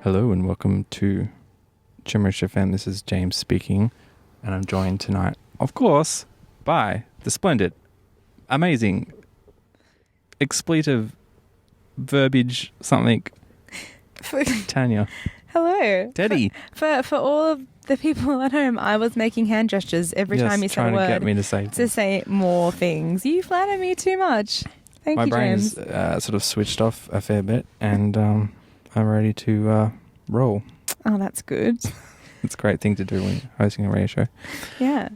Hello and welcome to Chimmerish FM. This is James speaking, and I'm joined tonight, of course, by the splendid, amazing, expletive, verbiage, something, Tanya. Hello. Teddy. For all of the people at home, I was making hand gestures every time you said a word. Trying to get me to say more things. You flatter me too much. Thank you, James. My brain is sort of switched off a fair bit, and I'm ready to roll. Oh, that's good. It's a great thing to do when you're hosting a radio show. Yeah.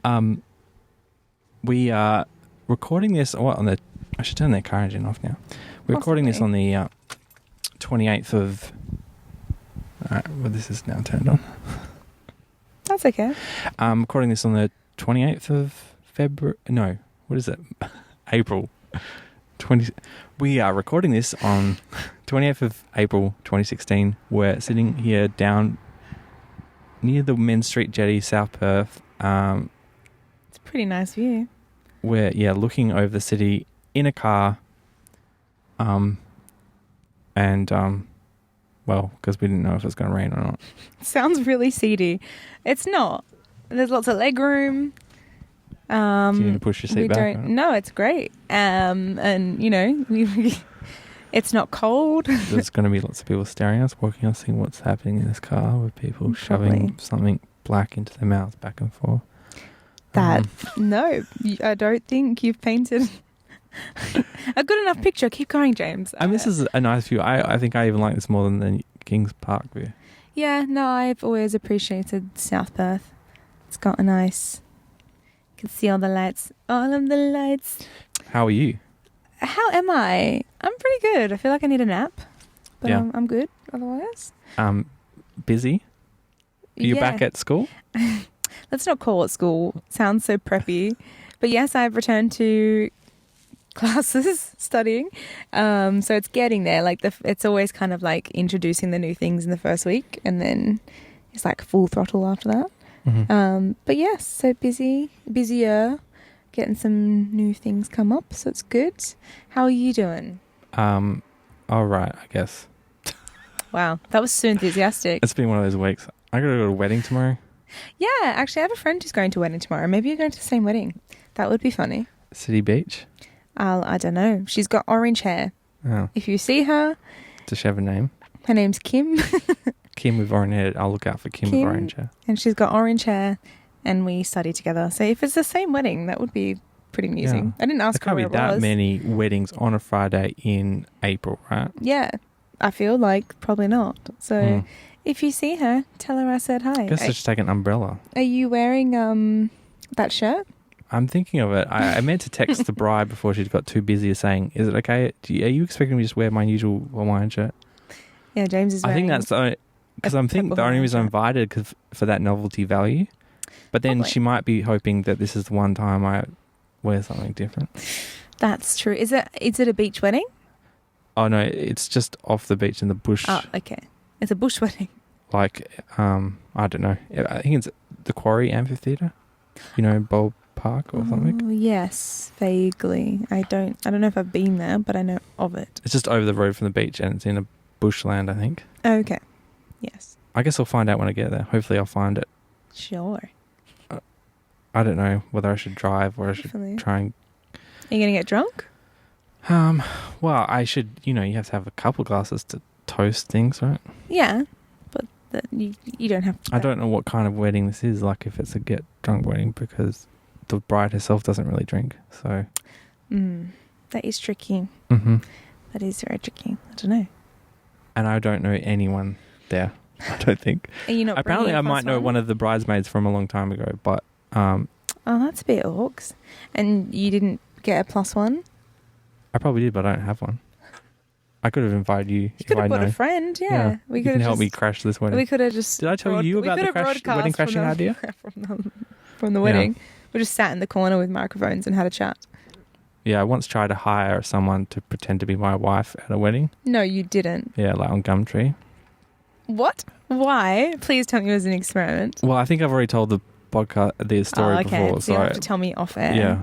We are recording this I should turn that car engine off now. We're recording this on the 28th of... Alright, well, this is now turned on. That's okay. I'm recording this on the 28th of February... No, what is it? April. We are recording this on 28th of April 2016. We're sitting here down near the Main Street Jetty, South Perth. It's a pretty nice view. We're looking over the city in a car. Because we didn't know if it was going to rain or not. Sounds really seedy. It's not. There's lots of leg room. Do you need to push your seat back? No, it's great. And, you know, it's not cold. There's going to be lots of people staring at us, walking us, seeing what's happening in this car with people shoving something black into their mouths back and forth. No, I don't think you've painted a good enough picture. Keep going, James. I mean, this is a nice view. I think I even like this more than the Kings Park view. Yeah, no, I've always appreciated South Perth. It's got a nice... You can see all the lights. All of the lights. How are you? How am I? I'm pretty good. I feel like I need a nap. But yeah. I'm good otherwise. Busy? Are you back at school? Let's not call it school. Sounds so preppy. But yes, I've returned to classes studying. So it's getting there. Like it's always kind of like introducing the new things in the first week, and then it's like full throttle after that. Mm-hmm. But yes, so busier, getting some new things come up. So it's good. How are you doing? All right, I guess. Wow, that was so enthusiastic. It's been one of those weeks. I got to go to a wedding tomorrow. Yeah, actually, I have a friend who's going to a wedding tomorrow. Maybe you're going to the same wedding. That would be funny. City Beach? I don't know. She's got orange hair. Oh. If you see her... Does she have a name? Her name's Kim. Kim with orange hair. I'll look out for Kim with orange hair. And she's got orange hair, and we study together. So if it's the same wedding, that would be pretty amusing. Yeah. I didn't ask her where it was. There can't be that many weddings on a Friday in April, right? Yeah. I feel like probably not. So... If you see her, tell her I said hi. I guess just take an umbrella. Are you wearing that shirt? I'm thinking of it. I meant to text the bride before she got too busy saying, is it okay? Are you expecting me to just wear my usual Hawaiian shirt? Yeah, James is wearing... I think that's the only... Because I'm thinking the only reason I invited for that novelty value. But then she might be hoping that this is the one time I wear something different. That's true. Is it a beach wedding? Oh, no. It's just off the beach in the bush. Oh, okay. It's a bush wedding. Like, I don't know. I think it's the Quarry Amphitheatre. You know, Bulb Park or something. Oh, yes, vaguely. I don't know if I've been there, but I know of it. It's just over the road from the beach, and it's in a bushland, I think. Okay. Yes. I guess I'll find out when I get there. Hopefully I'll find it. Sure. I don't know whether I should drive or I should try and... Are you going to get drunk? Well, I should, you have to have a couple glasses to toast things, right? Yeah, but you don't have to. I don't know what kind of wedding this is, like if it's a get drunk wedding, because the bride herself doesn't really drink, so... That is tricky. Mm-hmm. That is very tricky. I don't know. And I don't know anyone there, I don't think. Are you not Apparently I might know one of the bridesmaids from a long time ago, but... Oh, that's a bit orcs. And you didn't get a +1? I probably did, but I don't have one. I could have invited you. You could have brought a friend, yeah. You can help me crash this wedding. We could have just... Did I tell you about the wedding crashing idea? From the wedding. Yeah. We just sat in the corner with microphones and had a chat. Yeah, I once tried to hire someone to pretend to be my wife at a wedding. No, you didn't. Yeah, like on Gumtree. What? Why? Please tell me it was an experiment. Well, I think I've already told the story before. So you have to tell me off air. Yeah.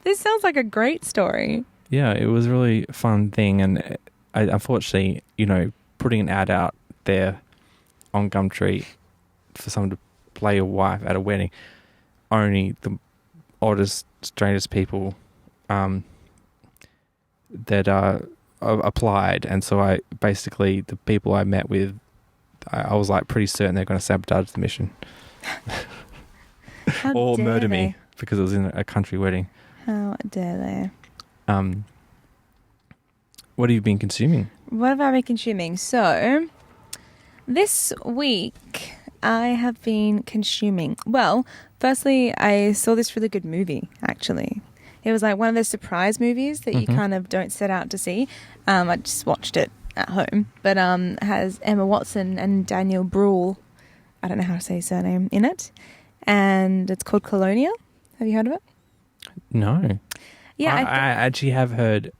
This sounds like a great story. Yeah, it was a really fun thing. And unfortunately, putting an ad out there on Gumtree for someone to play your wife at a wedding. Only the oddest, strangest people that applied, and so I basically, the people I met with, I was like pretty certain they're going to sabotage the mission or murder me because it was in a country wedding. How dare they? What have you been consuming? What have I been consuming? So, this week I have been consuming. Well, firstly, I saw this really good movie, actually. It was like one of those surprise movies that you kind of don't set out to see. I just watched it at home. But it has Emma Watson and Daniel Bruhl, I don't know how to say his surname, in it. And it's called Colonia. Have you heard of it? No. Yeah, I actually have heard.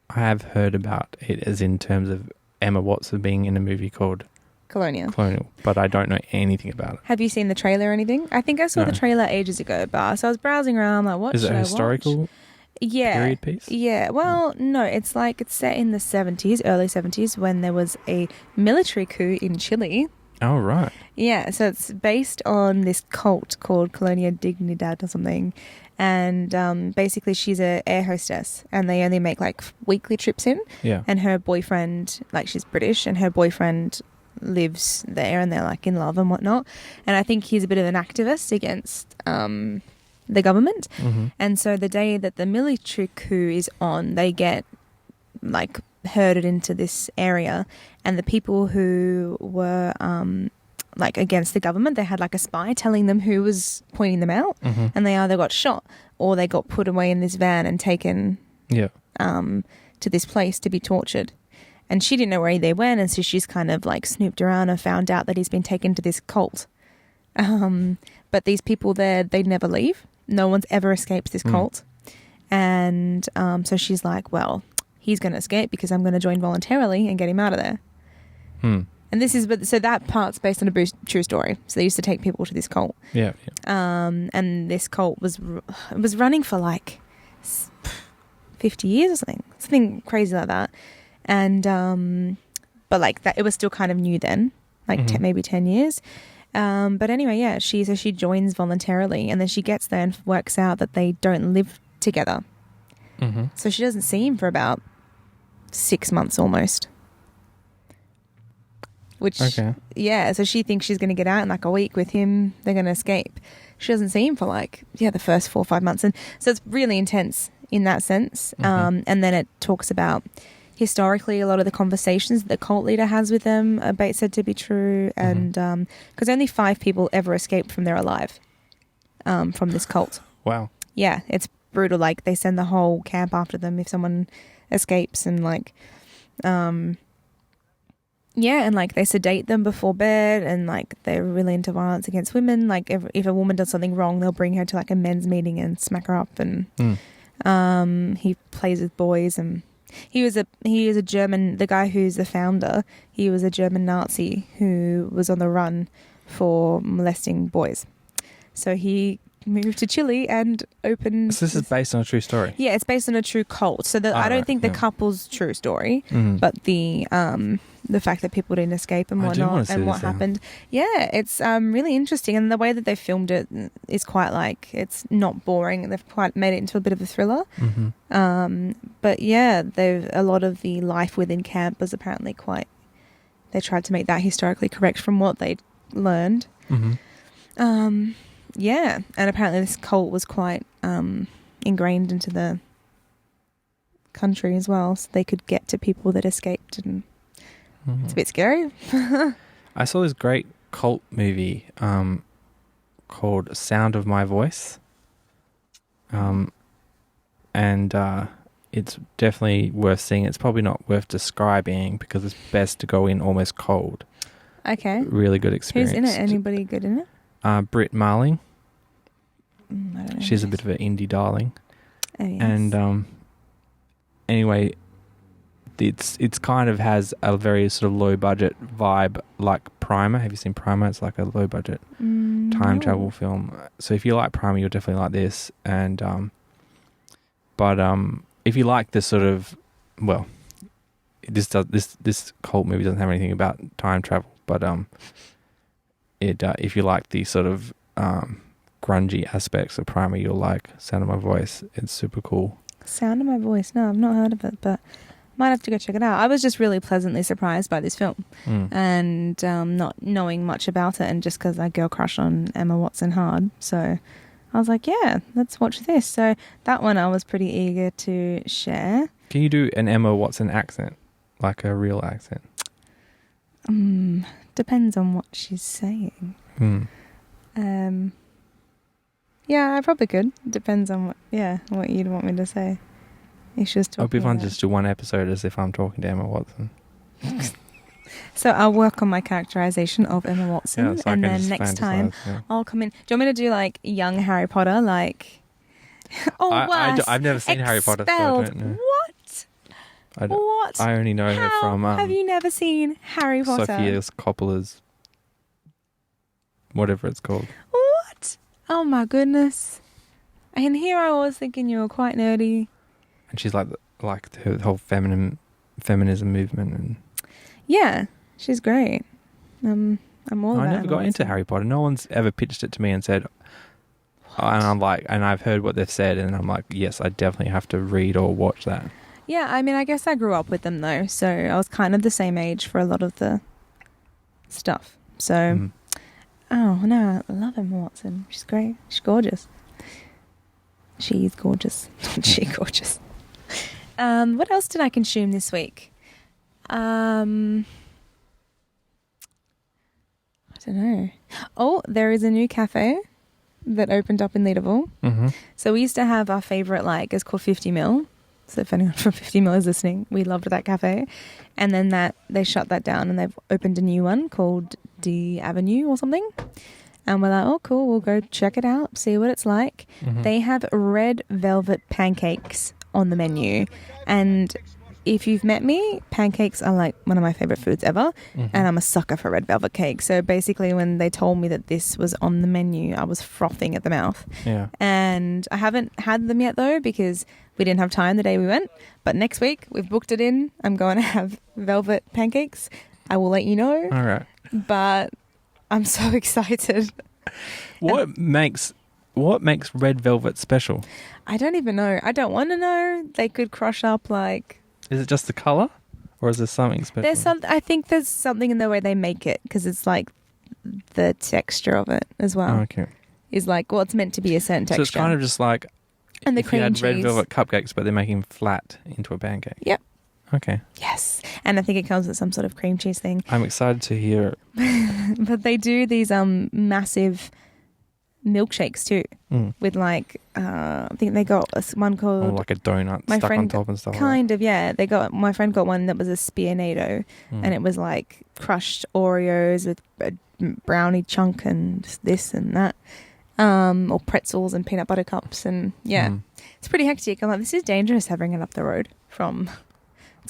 I have heard about it as in terms of Emma Watson being in a movie called Colonia, but I don't know anything about it. Have you seen the trailer or anything? I think I saw the trailer ages ago, but so I was browsing around like, what is it a historical period piece? Yeah. Well, no, it's set in the 70s, early 70s, when there was a military coup in Chile. Oh, right. Yeah, so it's based on this cult called Colonia Dignidad or something. And basically she's an air hostess and they only make like weekly trips in. Yeah. And her boyfriend, like she's British, and her boyfriend lives there and they're like in love and whatnot. And I think he's a bit of an activist against the government. Mm-hmm. And so the day that the military coup is on, they get like herded into this area, and the people who were like against the government, they had like a spy telling them who was pointing them out, and they either got shot or they got put away in this van and taken to this place to be tortured. And she didn't know where they went, and so she's kind of like snooped around and found out that he's been taken to this cult. But these people there, they never leave. No one's ever escaped this cult. And so she's like, well, he's going to escape because I'm going to join voluntarily and get him out of there. And so that part's based on a true story. So they used to take people to this cult. Yeah. And this cult was running for like 50 years or something crazy like that. And but like that, it was still kind of new then, like maybe 10 years. But anyway, yeah, she joins voluntarily, and then she gets there and works out that they don't live together. So she doesn't see him for about 6 months almost. Which, yeah, so she thinks she's going to get out in like a week with him. They're going to escape. She doesn't see him for like, the first 4 or 5 months. And so it's really intense in that sense. And then it talks about historically a lot of the conversations that the cult leader has with them are said to be true. And because only 5 people ever escaped from there alive from this cult. Wow. Yeah, it's brutal. Like they send the whole camp after them if someone escapes, and like and like they sedate them before bed, and like they're really into violence against women. Like if a woman does something wrong, they'll bring her to like a men's meeting and smack her up. And he plays with boys, and he is a German, the guy who's the founder, he was a German Nazi who was on the run for molesting boys. So he moved to Chile and opened... So this is based on a true story? Yeah, it's based on a true cult. So I don't think the couple's true story, but the fact that people didn't escape and whatnot and what happened. Yeah, it's really interesting. And the way that they filmed it is quite like, it's not boring. They've quite made it into a bit of a thriller. But yeah, a lot of the life within camp was apparently quite... They tried to make that historically correct from what they'd learned. Yeah, and apparently this cult was quite ingrained into the country as well, so they could get to people that escaped, and it's a bit scary. I saw this great cult movie called Sound of My Voice, and it's definitely worth seeing. It's probably not worth describing because it's best to go in almost cold. Okay. Really good experience. Who's in it? Anybody good in it? Britt Marling. I don't know. She's a bit of an indie darling. Oh, yes. And anyway, it's kind of has a very sort of low budget vibe like Primer. Have you seen Primer? It's like a low budget time travel film. So if you like Primer, you'll definitely like this. And but if you like this sort of, well, this cult movie doesn't have anything about time travel, but if you like the sort of grungy aspects of Primer, you'll like Sound of My Voice. It's super cool. Sound of My Voice. No, I've not heard of it, but might have to go check it out. I was just really pleasantly surprised by this film and not knowing much about it, and just because I girl crush on Emma Watson hard. So I was like, yeah, let's watch this. So that one I was pretty eager to share. Can you do an Emma Watson accent? Like a real accent? Depends on what she's saying. Yeah, I probably could. Depends on what you'd want me to say. If she was talking. It'd be fun just do one episode as if I'm talking to Emma Watson. So I'll work on my characterization of Emma Watson, and then next time I'll come in. Do you want me to do like young Harry Potter, like? I've never seen Harry Potter, so I don't know. What? I only know her from. Have you never seen Harry Potter? Sofia Coppola's, whatever it's called. What? Oh my goodness! And here I was thinking you were quite nerdy. And she's like the whole feminism movement, and yeah, she's great. I'm all about. I never got into Harry Potter. No one's ever pitched it to me and said, and I'm like, and I've heard what they've said, and I'm like, yes, I definitely have to read or watch that. Yeah, I mean, I guess I grew up with them though, so I was kind of the same age for a lot of the stuff. So, oh no, I love Emma Watson. She's great. She's gorgeous. She's gorgeous. She's gorgeous. What else did I consume this week? I don't know. Oh, there is a new cafe that opened up in Leederville. So we used to have our favourite, it's called 50 Mil. So if anyone from 50 Mil is listening, we loved that cafe. And then they shut that down and they've opened a new one called D Avenue or something. And we're like, oh, cool, we'll go check it out, see what it's like. They have red velvet pancakes on the menu. And if you've met me, pancakes are like one of my favourite foods ever. And I'm a sucker for red velvet cake. So basically when they told me that this was on the menu, I was frothing at the mouth. Yeah. And I haven't had them yet though, because we didn't have time the day we went. But next week, we've booked it in. I'm going to have velvet pancakes. I will let you know. All right. But I'm so excited. What makes red velvet special? I don't even know. I don't want to know. They could crush up Is it just the colour, or is there something special? I think there's something in the way they make it, because it's like the texture of it as well. Oh, okay. Is it's meant to be a certain texture. So it's kind of just like and the if cream you had cheese. red velvet cupcakes, but they're making flat into a pancake. Yep. Okay. Yes. And I think it comes with some sort of cream cheese thing. I'm excited to hear it. But they do these massive milkshakes too, with I think they got one called like a donut stuck on top and stuff. Kind of, yeah. My friend got one that was a Spianado, and it was like crushed Oreos with a brownie chunk and this and that, or pretzels and peanut butter cups, and it's pretty hectic. I'm like, this is dangerous having it up the road from.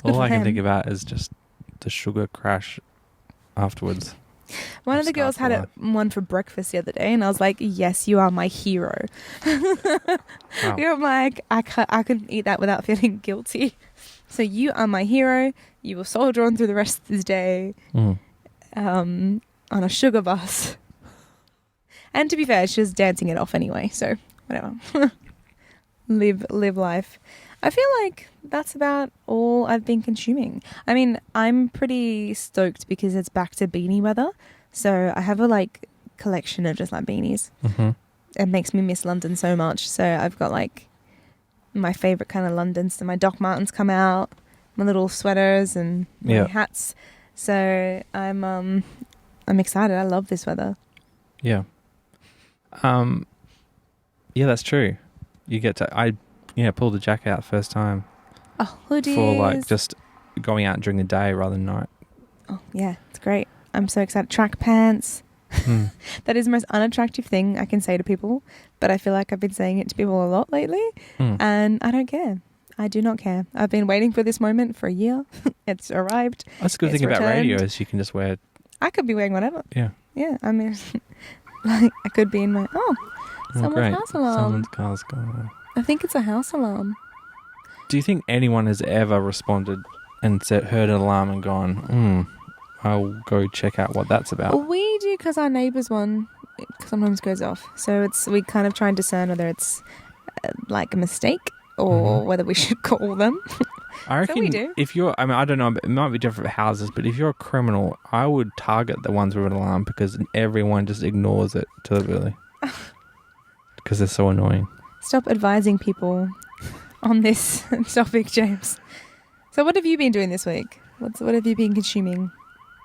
All I can think about is just the sugar crash afterwards. One of the girls had one for breakfast the other day, and I was like, yes, you are my hero. Wow. You're like, I couldn't eat that without feeling guilty. So you are my hero. You will soldier on through the rest of this day on a sugar bus. And to be fair, she was dancing it off anyway, so whatever. Live life. I feel like that's about all I've been consuming. I mean, I'm pretty stoked because it's back to beanie weather. So I have a collection of just beanies. It makes me miss London so much. So I've got my favourite kind of London. So my Doc Martens come out, my little sweaters and my hats. So I'm excited. I love this weather. Yeah. Yeah, that's true. You get to pull the jacket out first time. Oh, hoodies. For just going out during the day rather than night. Oh, yeah, it's great. I'm so excited. Track pants. That is the most unattractive thing I can say to people, but I feel like I've been saying it to people a lot lately, and I don't care. I do not care. I've been waiting for this moment for a year. It's arrived. That's a good thing about radio is you can just wear... I could be wearing whatever. Yeah. Yeah, I mean, I could be in my... someone's house alarm. Someone's car's gone. I think it's a house alarm. Do you think anyone has ever responded and heard an alarm and gone, I'll go check out what that's about. We do because our neighbour's one sometimes goes off. So we kind of try and discern whether it's like a mistake or whether we should call them. I reckon we do. if you're, I don't know, it might be different for houses, but if you're a criminal, I would target the ones with an alarm because everyone just ignores it totally. Because they're so annoying. Stop advising people on this topic, James. So what have you been doing this week? What have you been consuming?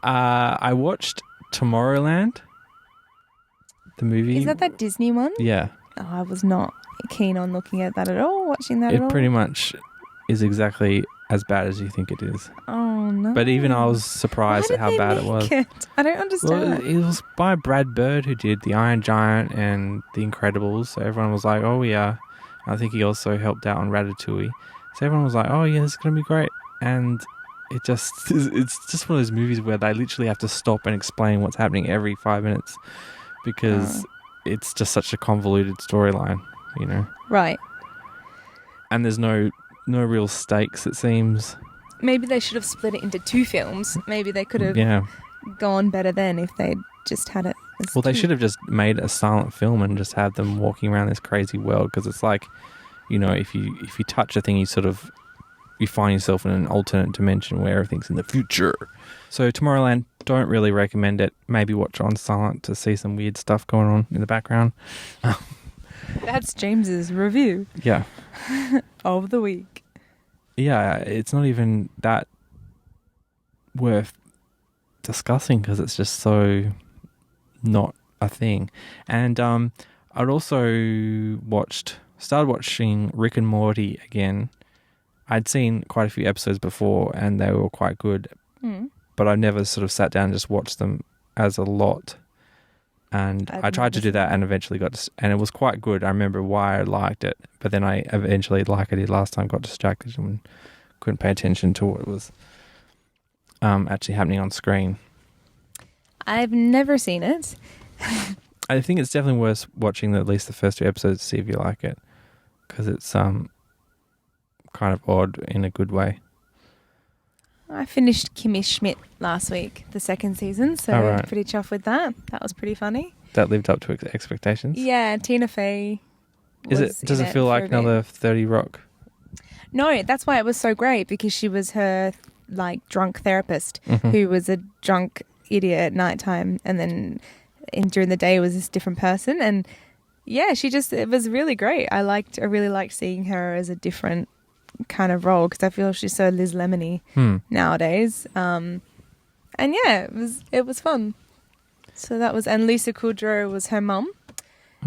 I watched Tomorrowland, the movie. Is that Disney one? Yeah. Oh, I was not keen on looking at that at all, watching that at all. It pretty much is exactly as bad as you think it is. Oh, no. But even I was surprised at how bad it was. I don't understand. Well, it was by Brad Bird, who did The Iron Giant and The Incredibles. So everyone was like, oh, yeah. I think he also helped out on Ratatouille. So everyone was like, oh, yeah, this is going to be great. And it's just one of those movies where they literally have to stop and explain what's happening every 5 minutes because it's just such a convoluted storyline, you know? Right. And there's no real stakes, it seems. Maybe they should have split it into 2 films. Maybe they could have gone better then if they'd just had it as Well, they 2. should have just made a silent film and just had them walking around this crazy world because it's like, you know, if you touch a thing, you find yourself in an alternate dimension where everything's in the future. So Tomorrowland, don't really recommend it. Maybe watch on silent to see some weird stuff going on in the background. That's James's review. Yeah. Of the week. Yeah, it's not even that worth discussing because it's just so not a thing. And I'd also started watching Rick and Morty again. I'd seen quite a few episodes before and they were quite good, but I never sort of sat down and just watched them as a lot. And I tried to do that and eventually and it was quite good. I remember why I liked it, but then I eventually, like I did last time, got distracted and couldn't pay attention to what was actually happening on screen. I've never seen it. I think it's definitely worth watching at least the first 2 episodes to see if you like it, because it's kind of odd in a good way. I finished Kimmy Schmidt last week, the 2nd season, so pretty chuffed with that. That was pretty funny. That lived up to expectations? Yeah, Tina Fey. Does it feel like another 30 Rock? No, that's why it was so great, because she was her like drunk therapist who was a drunk idiot at nighttime, and then during the day was this different person. And yeah, it was really great. I really liked seeing her as a different kind of role, because I feel she's so Liz Lemony nowadays. And yeah, it was fun. So and Lisa Kudrow was her mum.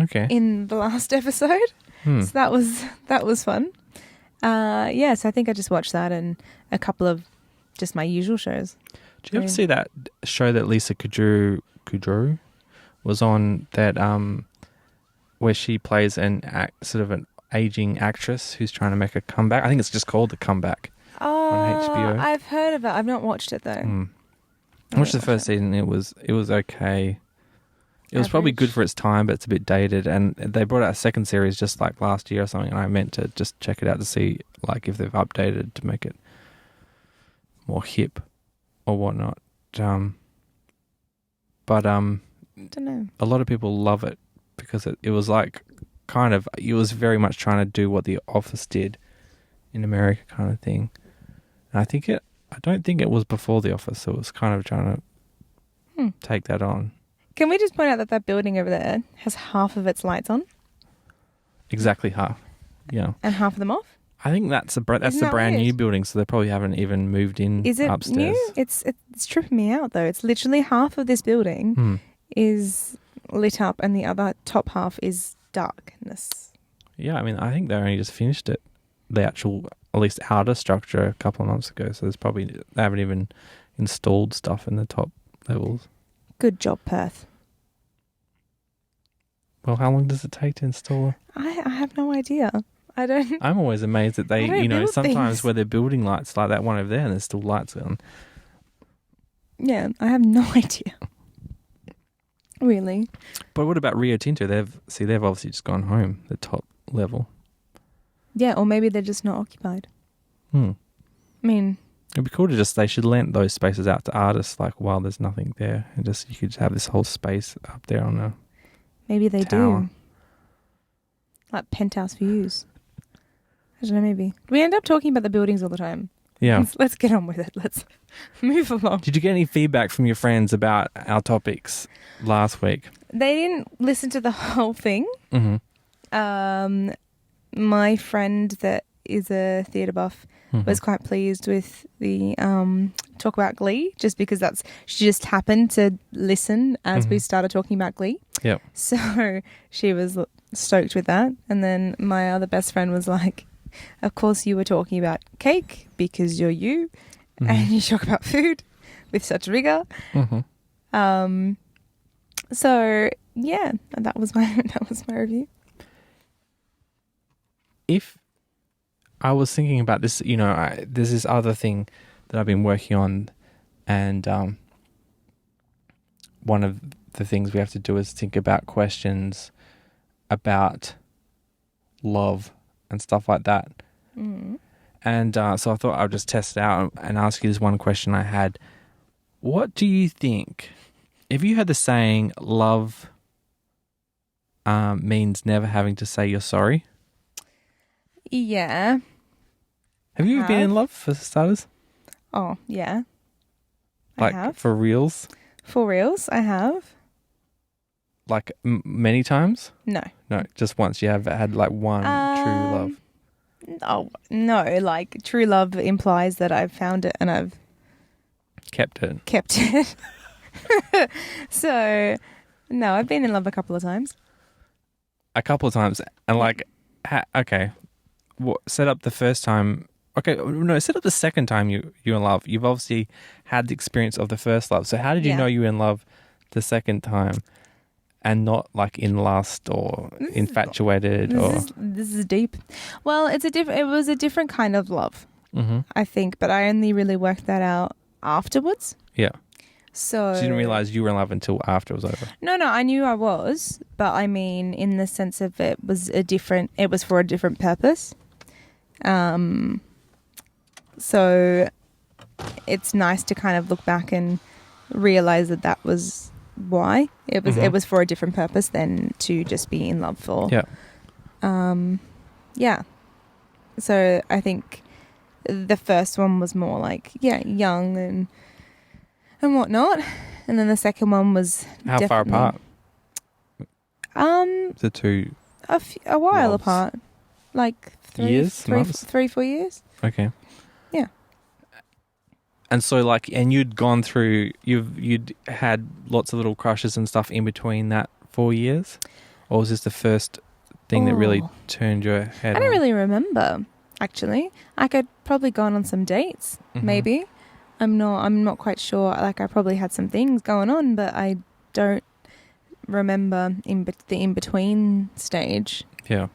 Okay. In the last episode. So that was fun. So I think I just watched that and a couple of just my usual shows. Did you ever see that show that Lisa Kudrow was on, that where she plays sort of an aging actress who's trying to make a comeback? I think it's just called The Comeback on HBO. I've heard of it. I've not watched it though. I watched the first season. It was okay. It was probably good for its time, but it's a bit dated. And they brought out a second series just like last year or something, and I meant to just check it out to see like if they've updated to make it more hip or whatnot. But I don't know. A lot of people love it because it was like it was very much trying to do what The Office did in America, kind of thing. And I don't think it was before The Office, so it was kind of trying to take that on. Can we just point out that building over there has half of its lights on? Exactly half. Yeah. And half of them off? I think that's the brand new building, so they probably haven't even moved in. Is it upstairs. New? It's tripping me out though. It's literally half of this building is lit up, and the other top half is darkness. Yeah, I mean, I think they only just finished it, the actual, at least outer structure, a couple of months ago. So they haven't even installed stuff in the top levels. Good job, Perth. Well, how long does it take to install? I have no idea. I don't. I'm always amazed that they, sometimes where they're building lights like that one over there, and there's still lights on. Yeah, I have no idea. Really. But what about Rio Tinto? They've obviously just gone home, the top level. Yeah, or maybe they're just not occupied. I mean, It'd be cool to they should lend those spaces out to artists, like while there's nothing there, and you could just have this whole space up there on a Maybe they tower. do. Like penthouse views. I don't know, maybe. We end up talking about the buildings all the time. Yeah. Let's get on with it. Let's move along. Did you get any feedback from your friends about our topics last week? They didn't listen to the whole thing. Mm-hmm. My friend that is a theatre buff was quite pleased with the talk about Glee, just because she just happened to listen as we started talking about Glee. Yep. So she was stoked with that. And then my other best friend was like, of course you were talking about cake because you're you, and you talk about food with such rigor. So yeah, that was my review. If I was thinking about this, there's this other thing that I've been working on, and one of the things we have to do is think about questions about love and stuff like that. And so I thought I'd just test it out and ask you this one question I had. What do you think, if you had the saying, love means never having to say you're sorry? Yeah. Have you ever been in love, for starters? Oh, yeah. Like, I have. for reals? For reals, I have. Like, many times? No. No, just once. You have had, like, one true love. Oh, no. Like, true love implies that I've found it and I've Kept it. So, no, I've been in love a couple of times. A couple of times. And, like, okay. Set up the first time. Okay, no, set up the second time you're in love. You've obviously had the experience of the first love. So how did you know you were in love the second time and not like in lust or infatuated? This is deep. Well, it was a different kind of love, I think, but I only really worked that out afterwards. Yeah. So you didn't realize you were in love until after it was over? No, I knew I was, but I mean in the sense of it was for a different purpose. So it's nice to kind of look back and realize that was why it was. It was for a different purpose than to just be in love for. Yeah. Yeah. So I think the first one was more like young and whatnot, and then the second one was how far apart? The two. A while loves. Apart, like 4 years. Okay. Yeah. And so, like, and you'd gone through, you'd had lots of little crushes and stuff in between that 4 years? Or was this the first thing that really turned your head I don't really remember, actually. I could probably gone on some dates, maybe. I'm not quite sure. Like, I probably had some things going on, but I don't remember the in-between stage. Yeah.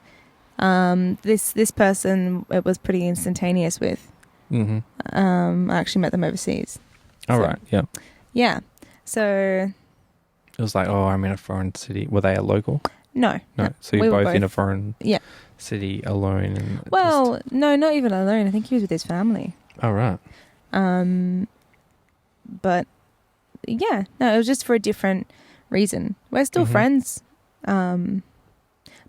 This person, it was pretty instantaneous with. I actually met them overseas. Right. Yeah. Yeah. So it was like, I'm in a foreign city. Were they a local? No. So you're both in a foreign city alone. And no, not even alone. I think he was with his family. Oh, right. But yeah, no, it was just for a different reason. We're still friends. I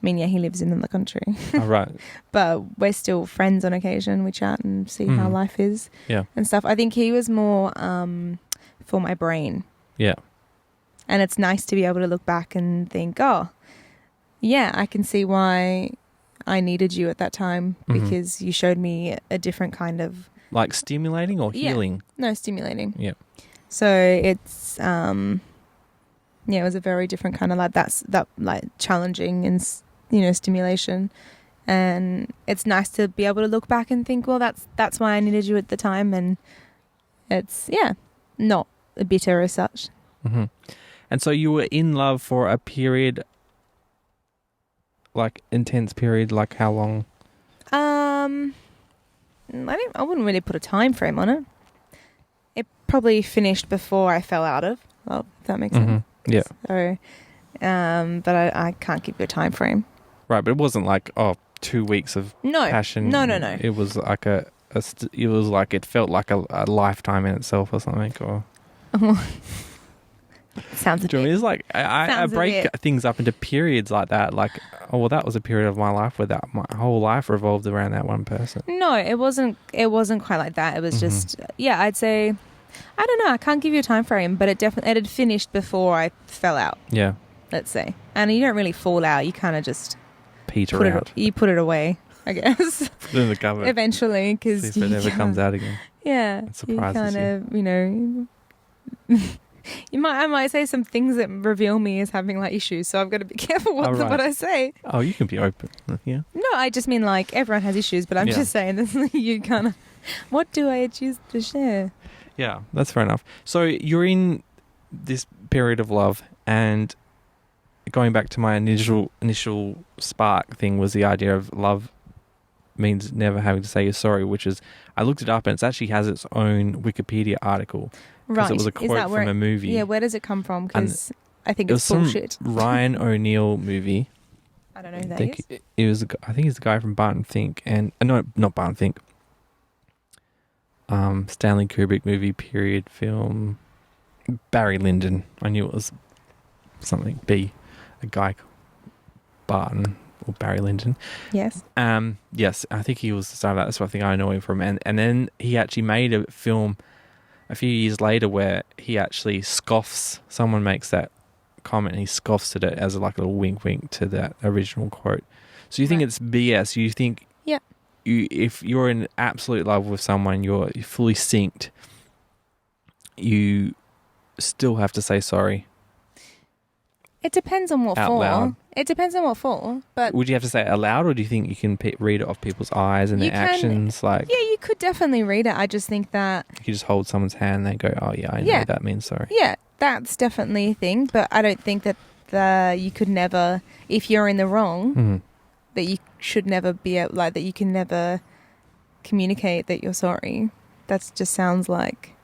mean, he lives in the country. Oh, right. But we're still friends on occasion. We chat and see how life is and stuff. I think he was more for my brain. Yeah. And it's nice to be able to look back and think, I can see why I needed you at that time because you showed me a different kind of... Like stimulating or healing? No, stimulating. Yeah. So it's... it was a very different kind of like challenging and stimulation, and it's nice to be able to look back and think, well, that's why I needed you at the time, and it's not bitter as such. And so you were in love for a period, like intense period, like how long? I wouldn't really put a time frame on it. It probably finished before I fell out of love, if that makes sense. Yeah. So, but I can't give you a time frame. Right, but it wasn't like 2 weeks of passion. No. It was like a it was like it felt like a lifetime in itself or something. Or sounds a do you know what I mean? bit. It's like I Sounds a break bit. things up into periods like that. Like, oh well, that was a period of my life where my whole life revolved around that one person. No, it wasn't. It wasn't quite like that. It was just, yeah. I'd say, I don't know. I can't give you a time frame, but it had finished before I fell out. Yeah, Let's say, and you don't really fall out. You kind of just peter put out. You put it away, I guess. Put it in the cupboard. Eventually, because See if it never comes out again. Yeah, It surprises you know. I might say some things that reveal me as having like issues, so I've got to be careful what I say. Oh, you can be open. Yeah. No, I just mean like everyone has issues, but I'm just saying this. You kind of, what do I choose to share? Yeah, that's fair enough. So you're in this period of love, and going back to my initial spark thing was the idea of love means never having to say you're sorry, which is, I looked it up and it actually has its own Wikipedia article. Right. It was a quote from a movie. Yeah, where does it come from? Because I think it's bullshit. Some Ryan O'Neal movie. I don't know who that is. It was. I think he's the guy from Barton Fink, and no, not Barton Fink. Stanley Kubrick movie, period film. Barry Lyndon. I knew it was something. A guy called Barton or Barry Lyndon. Yes. Yes, I think he was the star of that. That's what I think I know him from. And then he actually made a film a few years later where he actually scoffs. Someone makes that comment and he scoffs at it as like a little wink to that original quote. So you think it's BS? You think if you're in absolute love with someone, you're fully synced, you still have to say sorry? It depends on what out for. Loud. It depends on what for. But would you have to say it aloud, or do you think you can read it off people's eyes and their actions? Like, yeah, you could definitely read it. I just think that you just hold someone's hand and they go, "Oh yeah, I know that means sorry." Yeah, that's definitely a thing. But I don't think that you could never, if you're in the wrong, that you should never be that you can never communicate that you're sorry. That just sounds like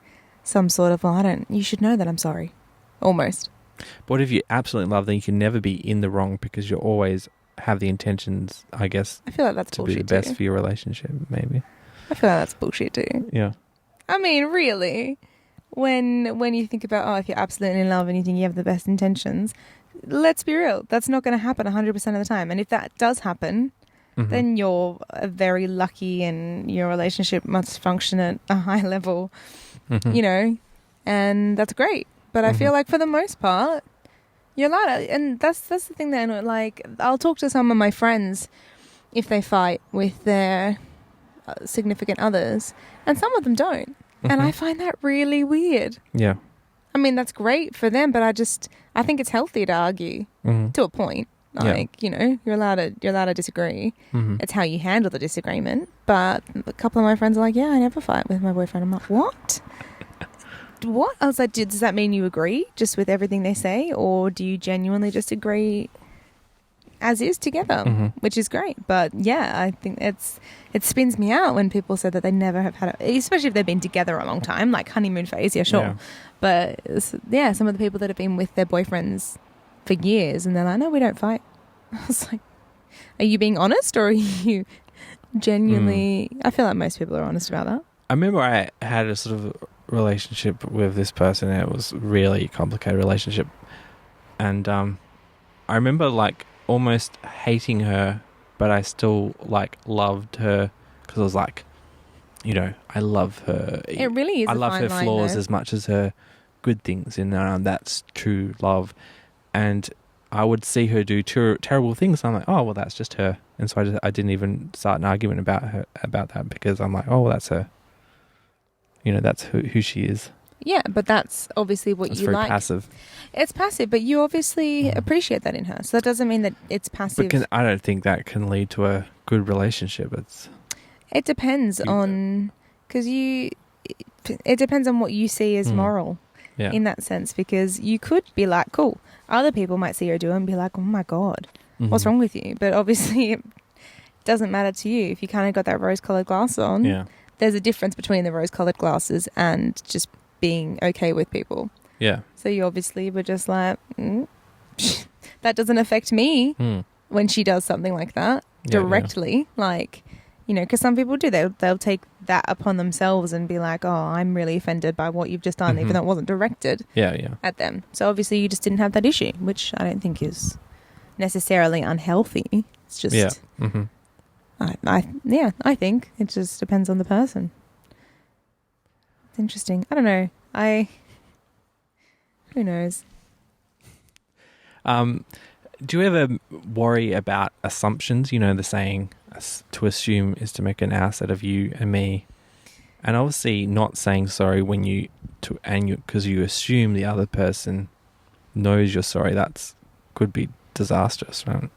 some sort of you should know that I'm sorry, almost. But what if you absolutely love, then you can never be in the wrong because you always have the intentions, I guess, I feel like that's to bullshit be the best for your relationship, maybe. I feel like that's bullshit too. Yeah. I mean, really, when you think about, if you're absolutely in love and you think you have the best intentions, let's be real, that's not going to happen 100% of the time. And if that does happen, then you're very lucky and your relationship must function at a high level, and that's great. But I feel like for the most part, you're allowed to, and that's the thing that, like, I'll talk to some of my friends if they fight with their significant others, and some of them don't. And I find that really weird. Yeah. I mean, that's great for them, but I think it's healthy to argue to a point. Like, you're allowed to disagree. It's how you handle the disagreement. But a couple of my friends are like, yeah, I never fight with my boyfriend. I'm like, what? What? I was like, does that mean you agree just with everything they say? Or do you genuinely just agree as is together, which is great. But yeah, I think it spins me out when people say that they never have had especially if they've been together a long time, like honeymoon phase, yeah, sure. Yeah. But yeah, some of the people that have been with their boyfriends for years and they're like, no, we don't fight. I was like, are you being honest or are you genuinely... I feel like most people are honest about that. I remember I had a sort of relationship with this person and it was a really complicated relationship. And I remember like almost hating her, but I still like loved her because I was like, you know, I love her. It really is. I love her flaws as much as her good things, and that's true love. And I would see her do terrible things. And I'm like, oh well, that's just her. And so I didn't even start an argument about that because I'm like, oh well, that's her. You know, that's who she is. Yeah, but that's obviously what you like. It's very passive. It's passive, but you obviously appreciate that in her. So that doesn't mean that it's passive. But I don't think that can lead to a good relationship. It depends on... Because it depends on what you see as moral in that sense. Because you could be like, cool. Other people might see her do it and be like, oh my God, what's wrong with you? But obviously it doesn't matter to you. If you kind of got that rose-coloured glass on, there's a difference between the rose-coloured glasses and just being okay with people. Yeah. So you obviously were just like, that doesn't affect me when she does something like that directly. Yeah. Like, You know, because some people do. They'll take that upon themselves and be like, oh, I'm really offended by what you've just done, even though it wasn't directed at them. So obviously you just didn't have that issue, which I don't think is necessarily unhealthy. It's just, I think it just depends on the person. It's interesting. I don't know. Who knows? Do you ever worry about assumptions? You know, the saying, to assume is to make an ass out of you and me. And obviously not saying sorry because you assume the other person knows you're sorry. Could be disastrous, right?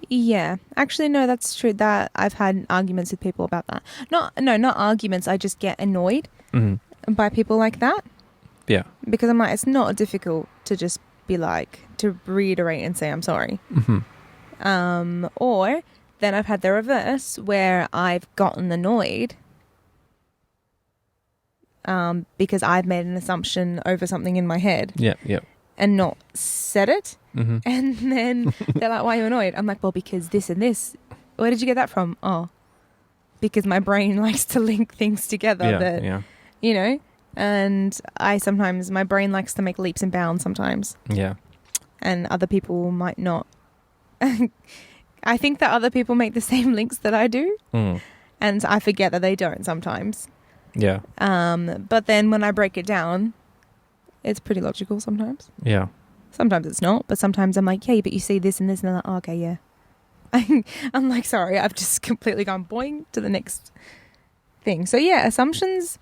Yeah. Actually, no, that's true. That I've had arguments with people about that. Not arguments. I just get annoyed by people like that. Yeah. Because I'm like, it's not difficult to just be like, to reiterate and say I'm sorry. Or then I've had the reverse where I've gotten annoyed because I've made an assumption over something in my head. And not said it. And then they're like, why are you annoyed? I'm like, well, because this and this. Where did you get that from? Oh, because my brain likes to link things together you know, and my brain likes to make leaps and bounds sometimes. Yeah. And other people might not. I think that other people make the same links that I do. And I forget that they don't sometimes. Yeah. But then when I break it down, it's pretty logical sometimes. Yeah. Sometimes it's not, but sometimes I'm like, yeah, but you see this and this, and I'm like, oh, okay, yeah. I'm like, sorry, I've just completely gone boing to the next thing. So yeah, assumptions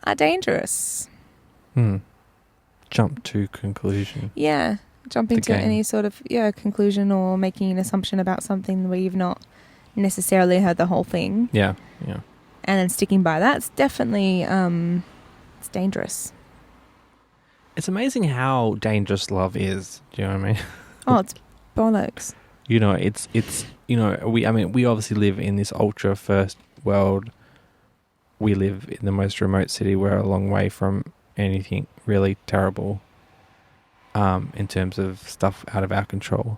are dangerous. Jump to conclusion. Yeah. Jumping to any sort of conclusion or making an assumption about something where you've not necessarily heard the whole thing. Yeah. And then sticking by that, it's definitely it's dangerous. It's amazing how dangerous love is. Do you know what I mean? Oh, it's bollocks. You know, it's we obviously live in this ultra first world. We live in the most remote city. We're a long way from anything really terrible. In terms of stuff out of our control.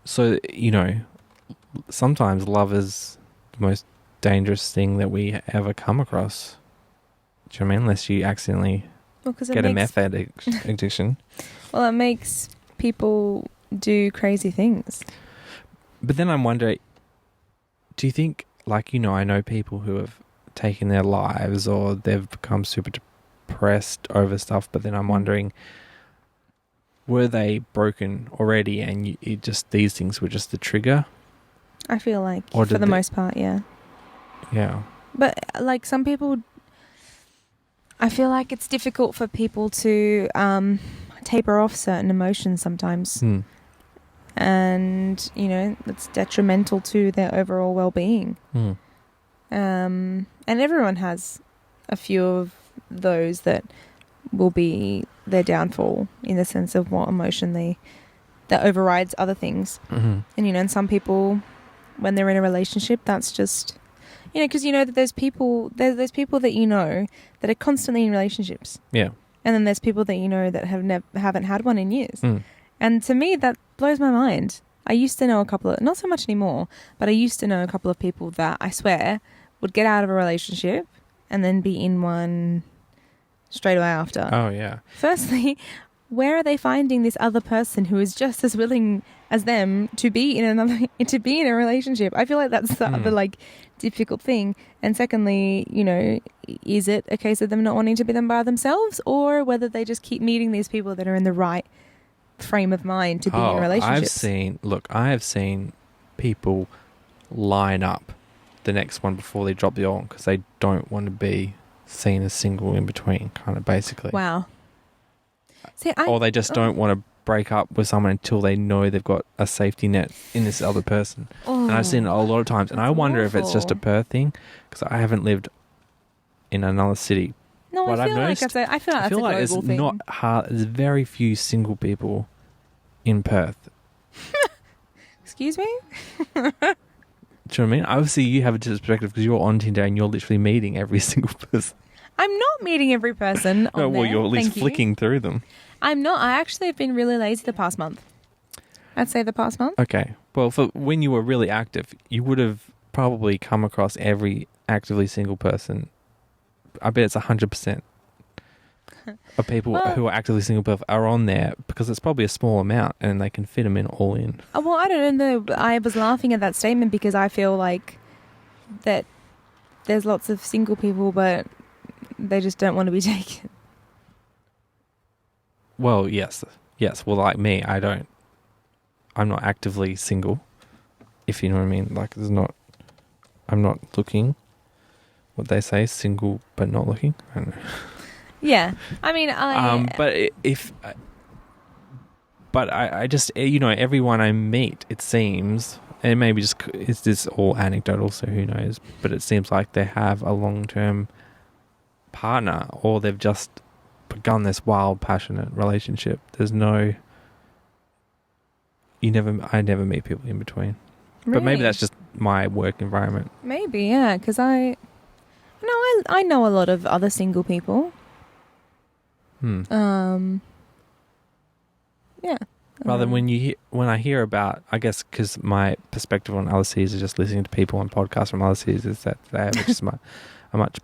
So, you know, sometimes love is the most dangerous thing that we ever come across. Do you know what I mean? Unless you accidentally get a meth addiction. Well, it makes people do crazy things. But then I'm wondering, do you think, like, you know, I know people who have taken their lives or they've become super depressed over stuff, but then I'm wondering, were they broken already and these things were just the trigger? I feel like for the most part, yeah. Yeah. But like some people, I feel like it's difficult for people to taper off certain emotions sometimes. And, you know, it's detrimental to their overall well-being. And everyone has a few of those that will be their downfall in the sense of what emotion that overrides other things. And, you know, and some people, when they're in a relationship, that's just, you know, because you know that there's people that you know that are constantly in relationships. Yeah. And then there's people that you know that haven't had one in years. And to me, that blows my mind. I used to know a couple of, not so much anymore, but I used to know a couple of people that I swear would get out of a relationship and then be in one straight away after. Oh, yeah. Firstly, where are they finding this other person who is just as willing as them to be in a relationship? I feel like that's the other like difficult thing. And secondly, you know, is it a case of them not wanting to be them by themselves, or whether they just keep meeting these people that are in the right frame of mind to be in relationships? I have seen people line up the next one before they drop the on because they don't want to be seen as single in between, kind of basically. Wow. Or they just don't want to break up with someone until they know they've got a safety net in this other person. And I've seen it a lot of times, and I wonder if it's just a Perth thing because I haven't lived in another city. No, I feel like that's a global thing. Not hard. There's very few single people in Perth. Excuse me? Do you know what I mean? Obviously, you have a perspective because you're on Tinder and you're literally meeting every single person. I'm not meeting every person on well, you're at least flicking through them. I'm not. I actually have been really lazy the past month. I'd say the past month. Okay. Well, for when you were really active, you would have probably come across every actively single person. I bet it's 100% of people who are actively single are on there because it's probably a small amount and they can fit them in all in. Well, I don't know. I was laughing at that statement because I feel like that there's lots of single people, but they just don't want to be taken. Well, yes. Well, like me, I'm not actively single, if you know what I mean. Like, I'm not looking. What they say, single but not looking. I don't know. Yeah, I mean, but I just, everyone I meet, it seems, and maybe it's just all anecdotal, so who knows? But it seems like they have a long-term partner, or they've just begun this wild, passionate relationship. There's no, I never meet people in between. really? But maybe that's just my work environment. Maybe, yeah, because I know a lot of other single people. Yeah. Rather, when I hear about, I guess, because my perspective on other cities is just listening to people on podcasts from other cities, is that they have just a much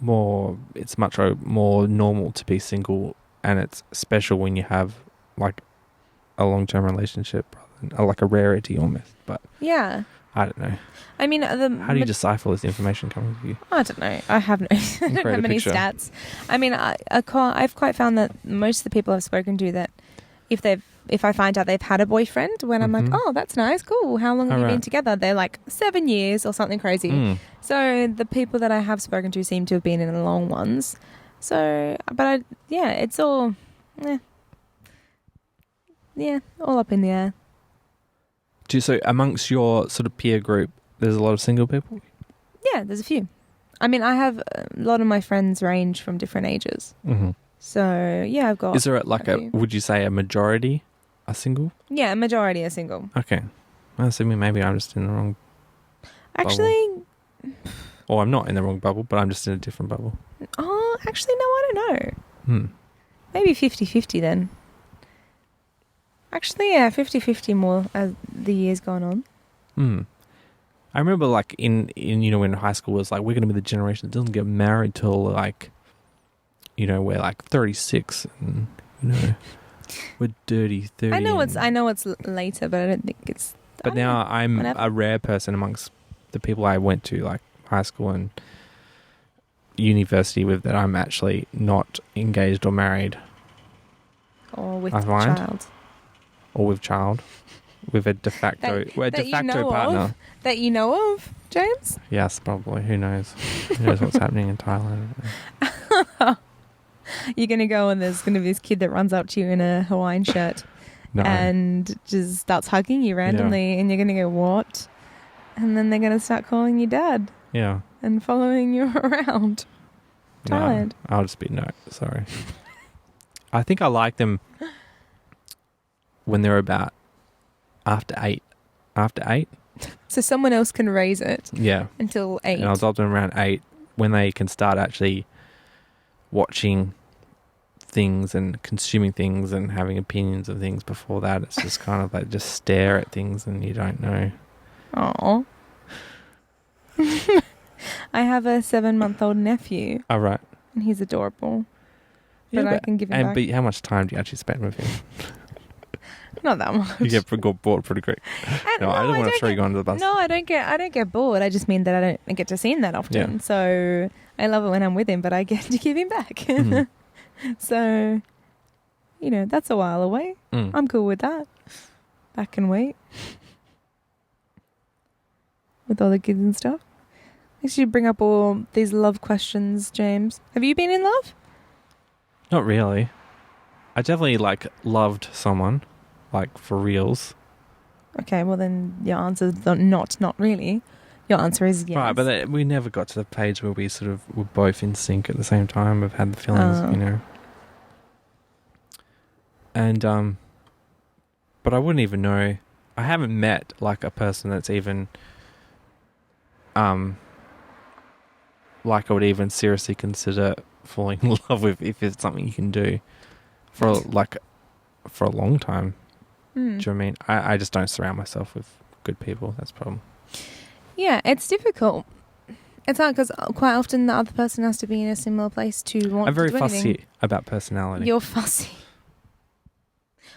more. It's much more normal to be single, and it's special when you have like a long-term relationship, rather than, like a rarity almost. But yeah, I don't know. I mean, how do you decipher this information coming to you? I don't know. I have no. I don't have any stats. I mean, I've quite found that most of the people I've spoken to, that if I find out they've had a boyfriend, when I'm like, oh, that's nice, cool. How long have you been together? They're like 7 years or something crazy. So the people that I have spoken to seem to have been in the long ones. So, but it's all, all up in the air. So amongst your sort of peer group, there's a lot of single people? Yeah, there's a few. I mean, I have a lot of my friends range from different ages. Mm-hmm. So, yeah, I've got... Is there would you say a majority are single? Yeah, a majority are single. Okay. So maybe I'm just in the wrong Actually... bubble. Or I'm not in the wrong bubble, but I'm just in a different bubble. Oh, actually, no, I don't know. Maybe 50-50 then. Actually, yeah, 50-50 more as the years gone on. I remember, like, in when high school was like, we're going to be the generation that doesn't get married till, like, we're like 36 and, we're dirty 30. I know it's later, but I don't think it's... But now I'm a rare person amongst the people I went to, like, high school and university with, that I'm actually not engaged or married. Or with child. Or with child. With a de facto partner. That you know of, James? Yes, probably. Who knows? Who knows what's happening in Thailand? You're going to go and there's going to be this kid that runs up to you in a Hawaiian shirt and just starts hugging you randomly, and you're going to go, what? And then they're going to start calling you dad. Yeah. And following you around Thailand. No, I'll just be sorry. I think I like them when they're about after 8. After 8. So someone else can raise it. Yeah. Until 8. And I'll adopt them around 8 when they can start actually watching things and consuming things and having opinions of things. Before that, it's just kind of like just stare at things and you don't know. Aww. I have a 7-month-old nephew. Oh, right. And he's adorable. But I can give him back. But how much time do you actually spend with him? Not that much. You get bored pretty quick. No, I don't want to throw you under the bus. No, I don't get bored. I just mean that I don't get to see him that often. Yeah. So I love it when I'm with him, but I get to give him back. Mm-hmm. So, that's a while away. I'm cool with that. I can wait. With all the kids and stuff. I should bring up all these love questions, James. Have you been in love? Not really. I definitely loved someone, for reals. Okay, well then your answer is not really. Your answer is yes. Right, but we never got to the page where we sort of were both in sync at the same time. We've had the feelings, And but I wouldn't even know. I haven't met a person that's even I would even seriously consider falling in love with, if it's something you can do for a long time. Do you know what I mean? I just don't surround myself with good people. That's the problem. Yeah, it's difficult. It's hard because quite often the other person has to be in a similar place to want I'm very to do anything. fussy about personality. You're fussy.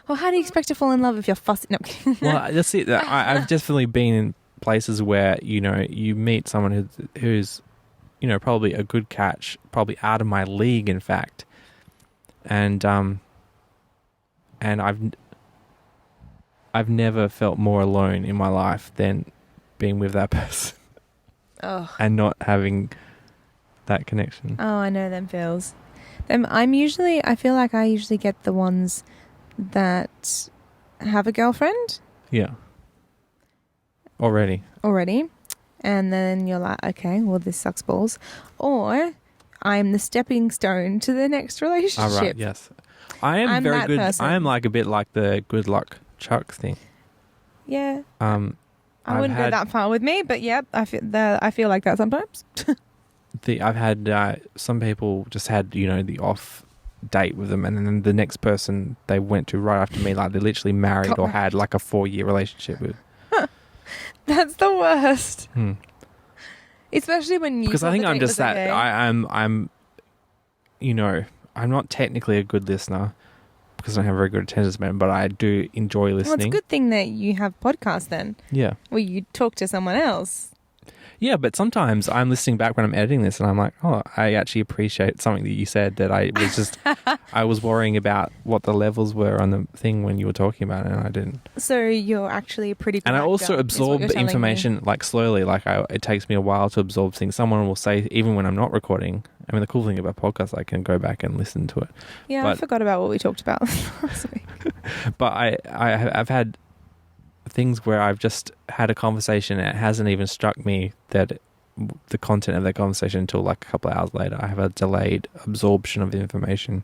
Well, how do you expect to fall in love if you're fussy? No. Well, that's it. I've definitely been in places where, you know, you meet someone who's, you know, probably a good catch, probably out of my league, in fact. And I've never felt more alone in my life than being with that person. Oh. And not having that connection. Oh, I know them feels. I feel like I usually get the ones that have a girlfriend. Yeah. Already. And then you're like, okay, well, this sucks balls. Or I'm the stepping stone to the next relationship. Oh, right, yes. I'm very good. Person. I am like a bit like the good luck Chuck thing. Yeah. I wouldn't go that far with me, but yeah, I feel like that sometimes. I've had some people just had, you know, the off date with them, and then the next person they went to right after me, like they literally married or had like a 4-year relationship with. That's the worst. Especially when you, because I think I'm just that okay. I'm you know, I'm not technically a good listener because I don't have very good attention span, but I do enjoy listening. Well, it's a good thing that you have podcasts then. Yeah. Where you talk to someone else. Yeah, but sometimes I'm listening back when I'm editing this and I'm like, oh, I actually appreciate something that you said that I was just, I was worrying about what the levels were on the thing when you were talking about it and I didn't. So you're actually a pretty good And I also absorb the information like slowly, like it takes me a while to absorb things. Someone will say, even when I'm not recording, I mean, the cool thing about podcasts, I can go back and listen to it. Yeah, I forgot about what we talked about last week. But I've had things where I've just had a conversation and it hasn't even struck me that the content of that conversation until like a couple of hours later. I have a delayed absorption of information.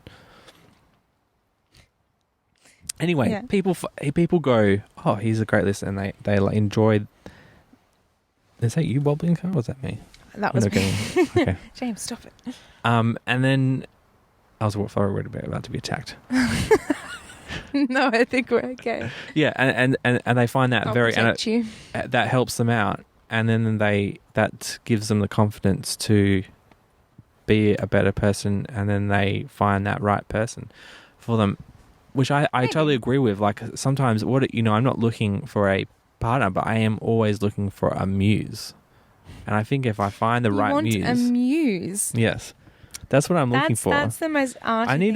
Anyway, yeah. People go, oh, he's a great listener, and they enjoy. Is that you wobbling, Carl? Or was that me? That was me. Okay. James, stop it. And then I was worried about to be attacked. No, I think we're okay. Yeah, and they find that that helps them out, and then that gives them the confidence to be a better person, and then they find that right person for them, which I totally agree with. Like sometimes, I'm not looking for a partner, but I am always looking for a muse, and I think if I find the right muse, a muse, yes. That's what I'm looking for. That's the most arty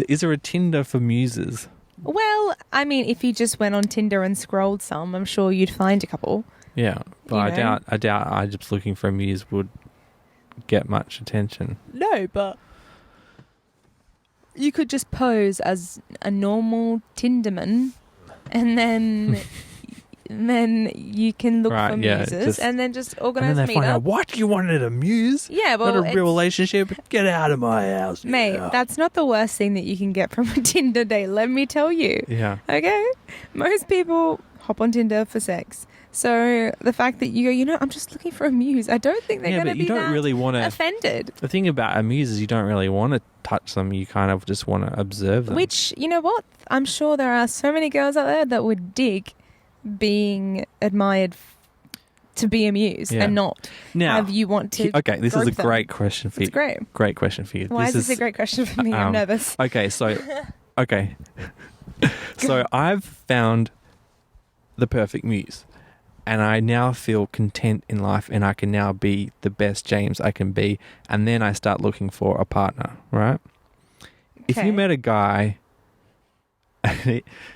Is there a Tinder for muses? Well, I mean, if you just went on Tinder and scrolled some, I'm sure you'd find a couple. Yeah, but I doubt I just looking for a muse would get much attention. No, but you could just pose as a normal Tinderman and then... then you can look for muses and then just organise and then they find out, what? You wanted a muse? Yeah, well... Not a real relationship? Get out of my house. Mate, that's not the worst thing that you can get from a Tinder date, let me tell you. Yeah. Okay? Most people hop on Tinder for sex. So the fact that you go, I'm just looking for a muse, I don't think they're going to be offended. The thing about a muse is you don't really want to touch them. You kind of just want to observe them. Which, you know what? I'm sure there are so many girls out there that would dig being admired to be a muse and not have you want to. Okay, this is a great question for you. It's great. Great question for you. Why is this a great question for me? I'm nervous. Okay, so so I've found the perfect muse, and I now feel content in life, and I can now be the best James I can be, and then I start looking for a partner. Right? Okay. If you met a guy.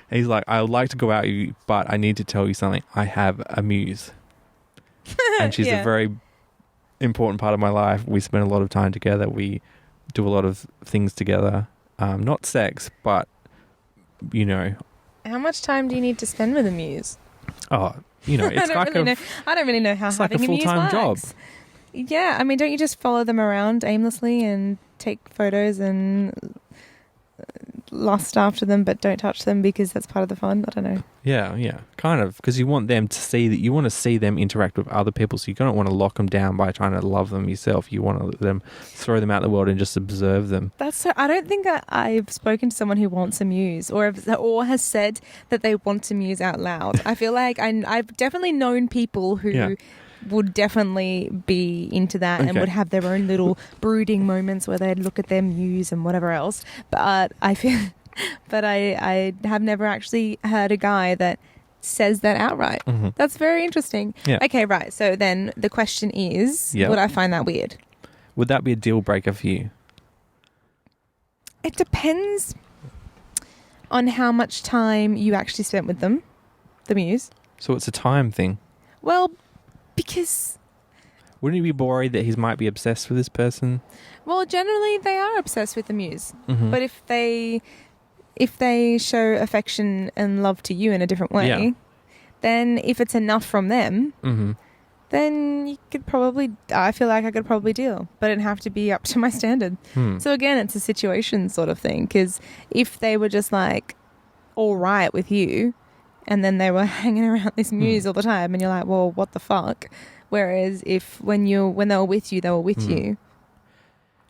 He's like, I would like to go out with you, but I need to tell you something. I have a muse. And she's a very important part of my life. We spend a lot of time together. We do a lot of things together. Not sex, but, How much time do you need to spend with a muse? Oh, it's I don't really know how it's having like a full-time job. Yeah, I mean, don't you just follow them around aimlessly and take photos and... lust after them but don't touch them because that's part of the fun. I don't know. Yeah, kind of, because you want them to see that, you want to see them interact with other people, so you don't want to lock them down by trying to love them yourself. You want to let them throw them out in the world and just observe them. That's so. I don't think I've spoken to someone who wants a Muse or has said that they want to Muse out loud. I feel like I've definitely known people who would definitely be into that and would have their own little brooding moments where they'd look at their Muse and whatever else. But I feel. But I have never actually heard a guy that says that outright. Mm-hmm. That's very interesting. Yeah. Okay, right. So then the question is, would I find that weird? Would that be a deal breaker for you? It depends on how much time you actually spent with them, the Muse. So it's a time thing? Well, because... Wouldn't you be worried that he might be obsessed with this person? Well, generally they are obsessed with the Muse. Mm-hmm. But if they show affection and love to you in a different way, then if it's enough from them, then you could probably, I feel like I could probably deal. But it'd have to be up to my standard. So again, it's a situation sort of thing. Because if they were just like all right with you and then they were hanging around this Muse all the time and you're like, well, what the fuck? Whereas if when they were with you, they were with you.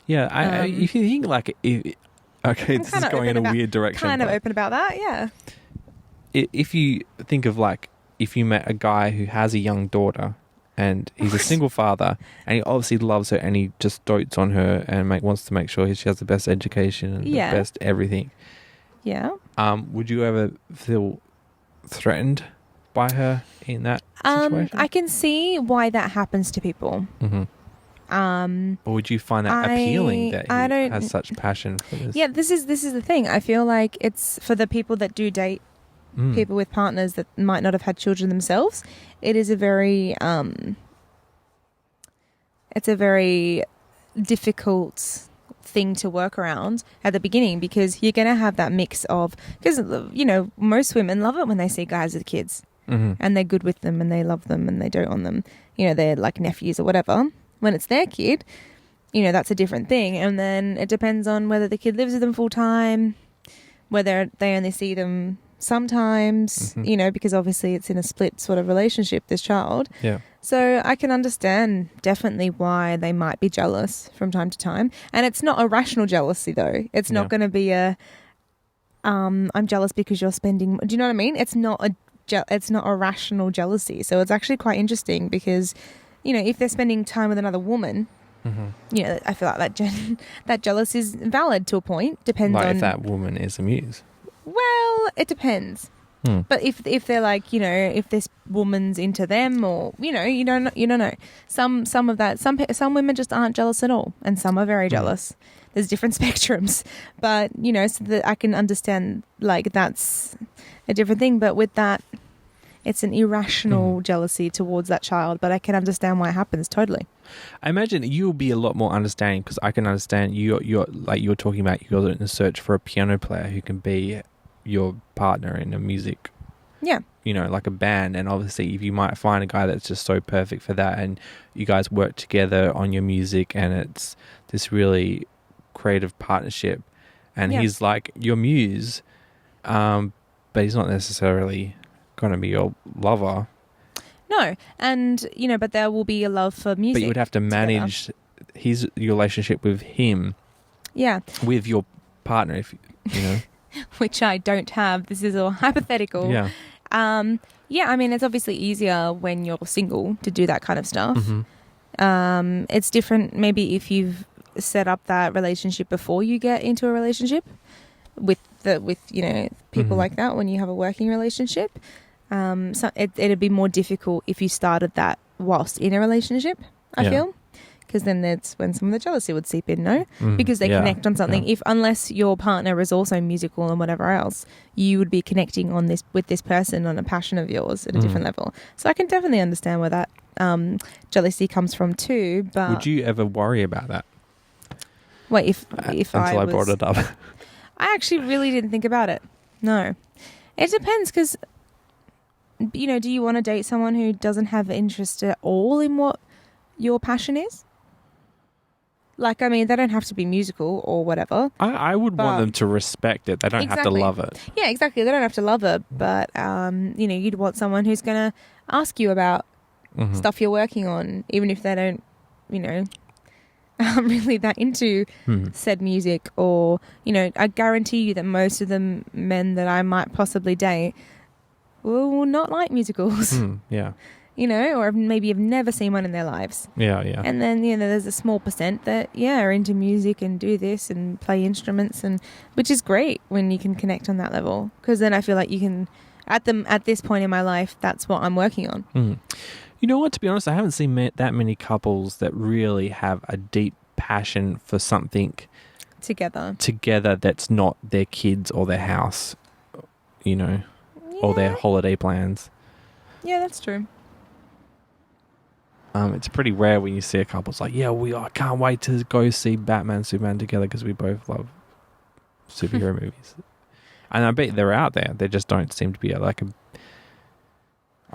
Yeah, if you think like... Okay, this is going in a weird direction. Kind of open about that, yeah. If you think of like, if you met a guy who has a young daughter and he's a single father and he obviously loves her and he just dotes on her and wants to make sure she has the best education and the best everything. Yeah. Would you ever feel threatened by her in that situation? I can see why that happens to people. Mm-hmm. Or would you find that appealing that he has such passion for this? Yeah, this is the thing. I feel like it's for the people that do date people with partners that might not have had children themselves. It is a very it's a very difficult thing to work around at the beginning because you're going to have that mix of, because most women love it when they see guys with kids and they're good with them and they love them and they dote on them. They're like nephews or whatever. When it's their kid, that's a different thing. And then it depends on whether the kid lives with them full time, whether they only see them sometimes, because obviously it's in a split sort of relationship, this child. Yeah. So I can understand definitely why they might be jealous from time to time. And it's not a rational jealousy though. It's not going to be I'm jealous because you're spending, do you know what I mean? It's not a rational jealousy. So it's actually quite interesting because if they're spending time with another woman, I feel like that jealousy is valid to a point. Depends on if that woman is a Muse. Well, it depends. But if they're like, if this woman's into them, or you don't know. Some of that. Some women just aren't jealous at all, and some are very jealous. There's different spectrums, but so that I can understand like that's a different thing. But with that, it's an irrational jealousy towards that child, but I can understand why it happens totally. I imagine you'll be a lot more understanding because I can understand you're like you're talking about you're in a search for a piano player who can be your partner in a music. Yeah. Like a band, and obviously if you might find a guy that's just so perfect for that and you guys work together on your music and it's this really creative partnership and he's like your muse, but he's not necessarily going to be your lover. No, and but there will be a love for music. But you would have to manage your relationship with him. Yeah. With your partner, if which I don't have. This is all hypothetical. Yeah. I mean, it's obviously easier when you're single to do that kind of stuff. It's different maybe if you've set up that relationship before you get into a relationship with people like that when you have a working relationship. So it'd be more difficult if you started that whilst in a relationship, I feel. Because then that's when some of the jealousy would seep in, no? Because they connect on something. Yeah. Unless your partner is also musical and whatever else, you would be connecting on this with this person on a passion of yours at a different level. So I can definitely understand where that jealousy comes from too. But would you ever worry about that? Wait, if I brought it up. I actually really didn't think about it. No. It depends because, do you want to date someone who doesn't have interest at all in what your passion is? Like, I mean, they don't have to be musical or whatever. I would want them to respect it. They don't have to love it. Yeah, exactly. They don't have to love it, but you'd want someone who's going to ask you about stuff you're working on, even if they don't, aren't really that into said music. Or, I guarantee you that most of the men that I might possibly date will not like musicals. Yeah. Or maybe have never seen one in their lives. Yeah, yeah. And then, there's a small percent that, are into music and do this and play instruments, and which is great when you can connect on that level. Because then I feel like you can, at this point in my life, that's what I'm working on. You know what? To be honest, I haven't seen that many couples that really have a deep passion for something together that's not their kids or their house, or their holiday plans. Yeah, that's true. It's pretty rare when you see a couple. It's like, I can't wait to go see Batman, Superman together because we both love superhero movies. And I bet they're out there. They just don't seem to be I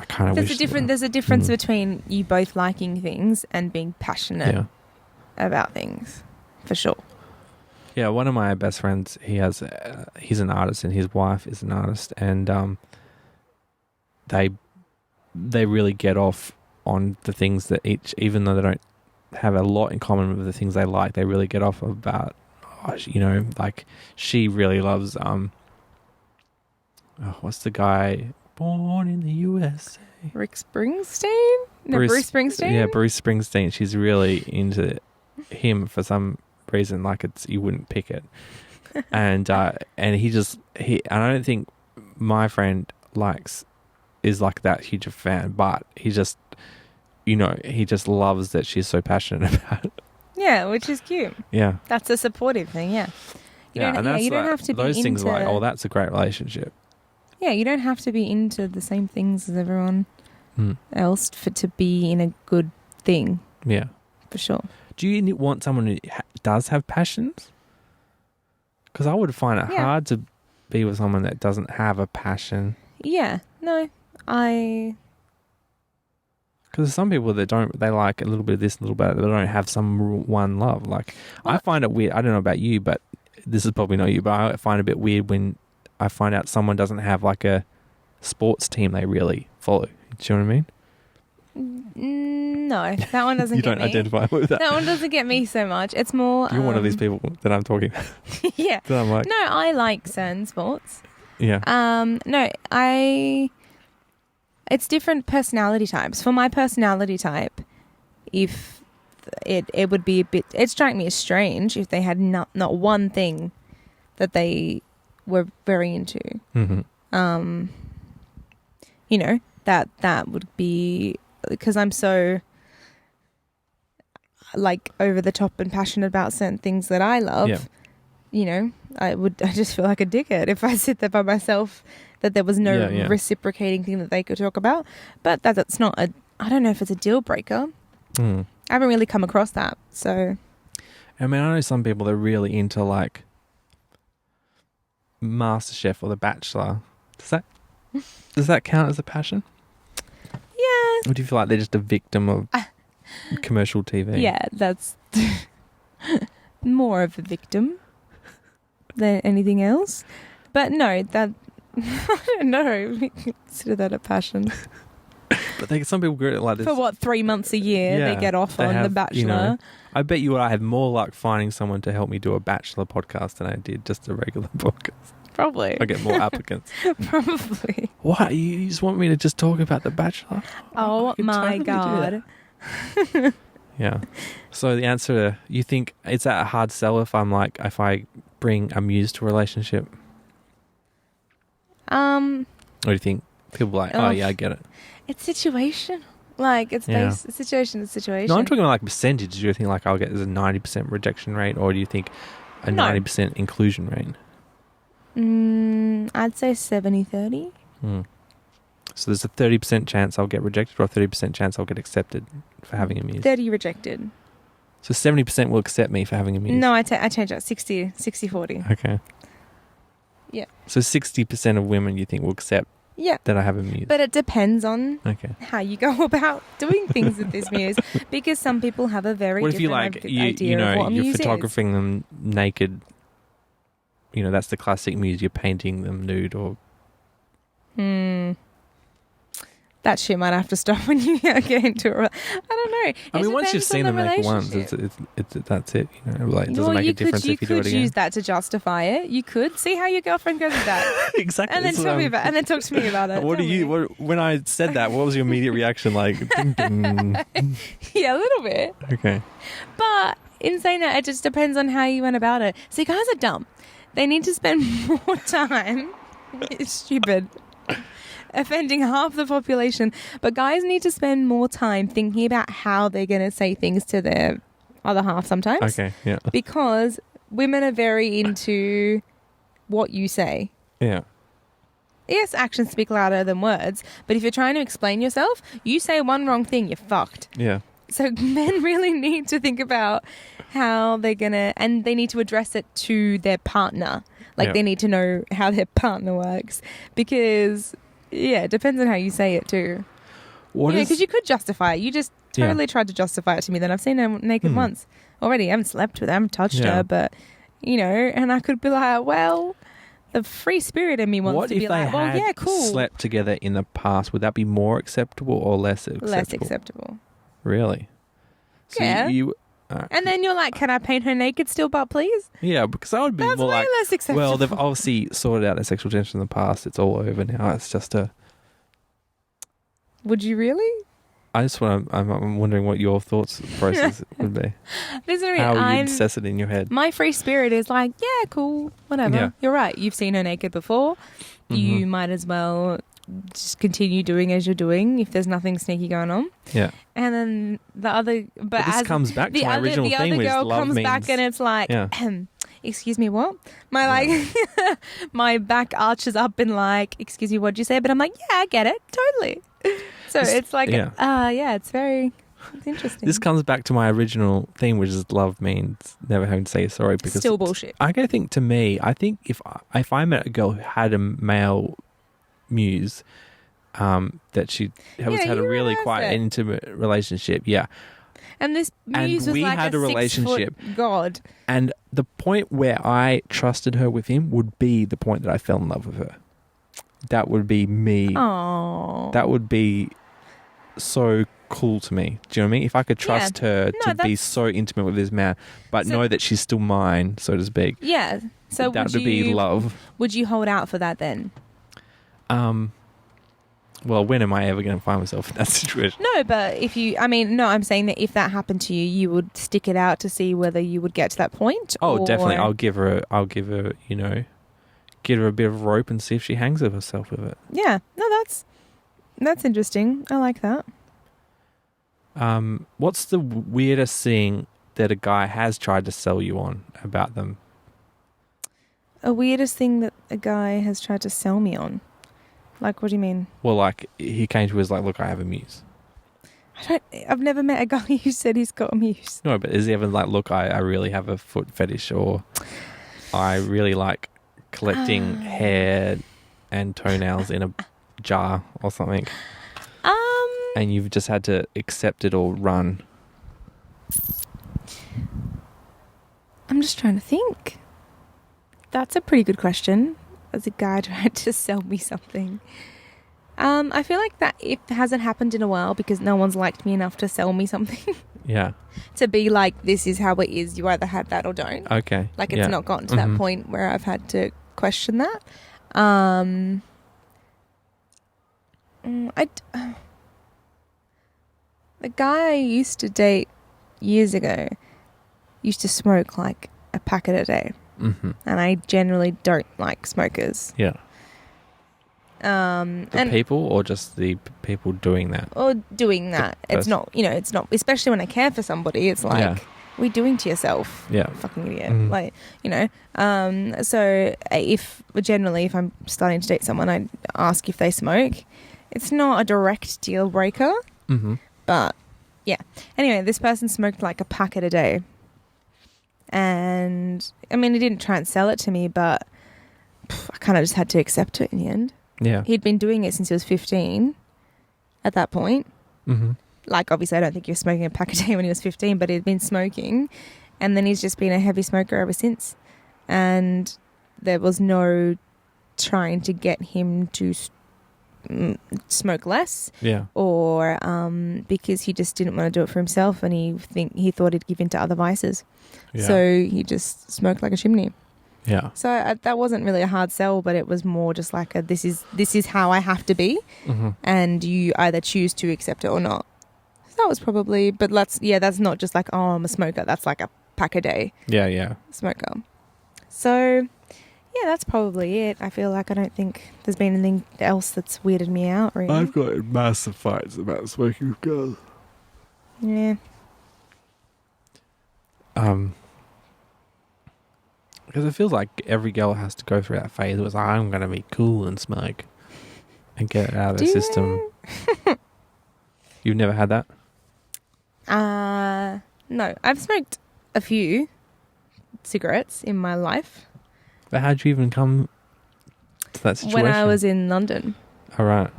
kind of wish. There's a difference between you both liking things and being passionate about things, for sure. Yeah, one of my best friends, he's an artist and his wife is an artist, and they really get off on the things that even though they don't have a lot in common with the things they like, they really get off about, like she really loves, what's the guy born in the USA? Rick Springsteen? No, Bruce Springsteen? Yeah, Bruce Springsteen. She's really into him for some reason, like you wouldn't pick it. And I don't think my friend is like that huge a fan, but he just loves that she's so passionate about it. Yeah, which is cute. Yeah. That's a supportive thing, yeah. You don't have to be those things are like, that's a great relationship. Yeah, you don't have to be into the same things as everyone else to be in a good thing. Yeah. For sure. Do you want someone who does have passions? Because I would find it hard to be with someone that doesn't have a passion. Yeah. No, Because some people that don't, they like a little bit of this, a little bit of that, they don't have some one love. Like, I find it weird. I don't know about you, but this is probably not you, but I find it a bit weird when I find out someone doesn't have like a sports team they really follow. Do you know what I mean? No, that one doesn't you get me. You don't identify with that. That one doesn't get me so much. It's more... You're one of these people that I'm talking about. Yeah. That I'm like, no, I like certain sports. Yeah. It's different personality types. For my personality type, if it would be a bit... It strike me as strange if they had not one thing that they were very into. Mm-hmm. That would be... Because I'm so like over the top and passionate about certain things that I love, I just feel like a dickhead if I sit there by myself, that there was no reciprocating thing that they could talk about. But that's not I don't know if it's a deal breaker. I haven't really come across that. So, I mean, I know some people that are really into like MasterChef or The Bachelor. Does that count as a passion? Yeah. Or do you feel like they're just a victim of commercial TV? Yeah, that's more of a victim than anything else. But no, that I don't know. We consider that a passion. But some people get it like this. For what, 3 months a year they get off on The Bachelor? I bet you I had more luck finding someone to help me do a Bachelor podcast than I did just a regular podcast. Probably. I get more applicants. Probably. What? You just want me to just talk about The Bachelor? Oh my God. Yeah. So the answer, you think it's a hard sell if I bring a Muse to a relationship? Or do you think people are like, oh yeah, I get it? It's situation. Like, it's based situation to situation. No, I'm talking about like percentage. Do you think like I'll get there's a 90% rejection rate, or do you think a 90% inclusion rate? I'd say 70-30. So there's a 30% chance I'll get rejected, or a 30% chance I'll get accepted for having a Muse? 30 rejected. So 70% will accept me for having a Muse? No, I change that. 60-40. Okay. Yeah. So 60% of women you think will accept Yeah. that I have a Muse. But it depends on Okay. how you go about doing things with this Muse, because some people have a very What if you different like idea of what a you're Muse is. photographing them naked? You know, that's the classic Muse. You're painting them nude, or That shit might have to stop when you get into it. I don't know. I mean, once you've depends seen on them the naked once, relationship. it's that's it. You know, like it doesn't make a difference if you do it could again. use that to justify it. You could see how your girlfriend goes with that, Exactly. and then that's tell what me I'm- about, and then talk to me about it. What do Tell you? me. When I said that, what was your immediate reaction? Like, ding, ding. Yeah, a little bit. Okay. But in saying that, it just depends on how you went about it. See, guys are dumb. They need to spend more time. It's stupid. Offending half the population. But guys need to spend more time thinking about how they're going to say things to their other half sometimes. Okay. Yeah. Because women are very into what you say. Yeah. Yes, actions speak louder than words. But if you're trying to explain yourself, you say one wrong thing, you're fucked. Yeah. So men really need to think about how they're going to, and they need to address it to their partner. Like they need to know how their partner works, because it depends on how you say it too. Because you could justify it. You just totally tried to justify it to me. Then I've seen her naked once already. I haven't slept with her, I haven't touched her, but and I could be like, well, the free spirit in me wants to be like, well, yeah, cool. Slept together in the past, would that be more acceptable or less acceptable? Less acceptable. Really? So Yeah. And And then you're like, can I paint her naked still, but please? yeah, because I would be That's more way like, less acceptable. well, they've obviously sorted out their sexual tension in the past. It's all over now. It's just Would you really? I'm wondering what your thoughts process would be. This is what I mean. How you assess it in your head. My free spirit is like, yeah, cool, whatever. Yeah. You're right. You've seen her naked before. You might as well just continue doing as you're doing if there's nothing sneaky going on. Yeah. And then the other, but this as comes back to my original the theme, other which girl love comes means, back and it's like, yeah. Excuse me, what? My my back arches up and like, excuse me, what'd you say? But I'm like, yeah, I get it, totally. So it's like, it's interesting. This comes back to my original theme, which is love means never having to say sorry. Because still bullshit. I think to me, I think if I met a girl who had a male Muse, that she had a really quite intimate relationship, and this Muse was we like had a a relationship. 6 foot god. And the point where I trusted her with him would be the point that I fell in love with her. That would be me. Oh, That would be so cool to me. Do you know what I mean? If I could trust her to be so intimate with this man, but know that she's still mine, so to speak. Yeah. So that would be love. Would you hold out for that then? Well, when am I ever going to find myself in that situation? No, but I'm saying that if that happened to you, you would stick it out to see whether you would get to that point. Oh, definitely. I'll give her, get her a bit of rope and see if she hangs of herself with it. Yeah. No, that's interesting. I like that. What's the weirdest thing that a guy has tried to sell you on about them? A weirdest thing that a guy has tried to sell me on? Like, what do you mean? Well, like, he came to us like, look, I have a Muse. I've never met a guy who said he's got a Muse. No, but is he ever like, look, I really have a foot fetish, or I really like collecting hair and toenails in a jar or something? And you've just had to accept it or run? I'm just trying to think. That's a pretty good question. As a guy tried to sell me something. I feel like that it hasn't happened in a while because no one's liked me enough to sell me something. Yeah. To be like, this is how it is. You either have that or don't. Okay. Like, it's not gotten to that point where I've had to question that. The guy I used to date years ago used to smoke like a packet a day. Mm-hmm. And I generally don't like smokers. Yeah. People or just the people doing that? Or doing that. It's not, it's not, especially when I care for somebody, it's like, what are you doing to yourself? Yeah. Fucking idiot. So if I'm starting to date someone, I ask if they smoke. It's not a direct deal breaker. Mm-hmm. But yeah. Anyway, this person smoked like a packet a day. And I mean, he didn't try and sell it to me, but I kind of just had to accept it in the end. Yeah. He'd been doing it since he was 15 at that point. Mm-hmm. Like, obviously, I don't think he was smoking a pack a day when he was 15, but he'd been smoking. And then he's just been a heavy smoker ever since. And there was no trying to get him to smoke less. Yeah. Or because he just didn't want to do it for himself, and he thought he'd give in to other vices. Yeah. So he just smoked like a chimney. Yeah. So that wasn't really a hard sell, but it was more just like this is how I have to be, Mm-hmm. and you either choose to accept it or not. So that was probably, but that's not just like, oh, I'm a smoker. That's like a pack a day Yeah, yeah. smoker. So yeah, that's probably it. I feel like I don't think there's been anything else that's weirded me out, really. I've got massive fights about smoking with girls. Yeah. Because it feels like every girl has to go through that phase where it's like, I'm going to be cool and smoke and get it out of the system. You've never had that? No. I've smoked a few cigarettes in my life. But how'd you even come to that situation? When I was in London. All right.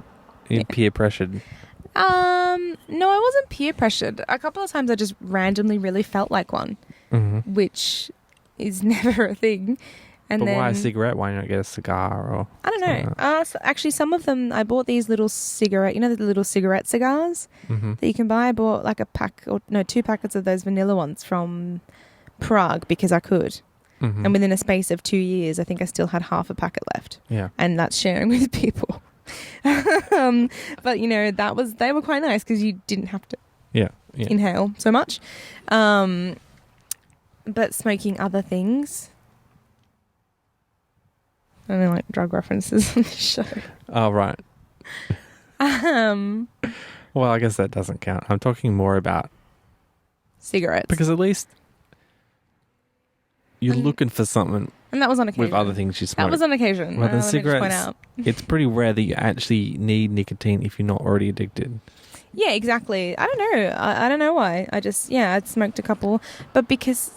You Yeah. peer pressured. No, I wasn't peer pressured. A couple of times I just randomly really felt like one, Mm-hmm. which is never a thing. And But then, why a cigarette? Why not get a cigar? Or I don't something know. like that? So actually, some of them, I bought these little cigarette, the little cigarette cigars Mm-hmm. that you can buy. I bought like two packets of those vanilla ones from Prague because I could. Mm-hmm. And within a space of 2 years, I think I still had half a packet left. Yeah. And that's sharing with people. But they were quite nice because you didn't have to Yeah. Yeah. inhale so much. But smoking other things, I don't know, like drug references on this show. Oh, right. Well, I guess that doesn't count. I'm talking more about... Cigarettes. Because at least you're And- looking for something And that was on occasion. with other things you smoke. That was on occasion. Well, then Let me just point cigarettes, out. it's pretty rare that you actually need nicotine if you're not already addicted. Yeah, exactly. I don't know. I don't know why. I'd smoked a couple. But because,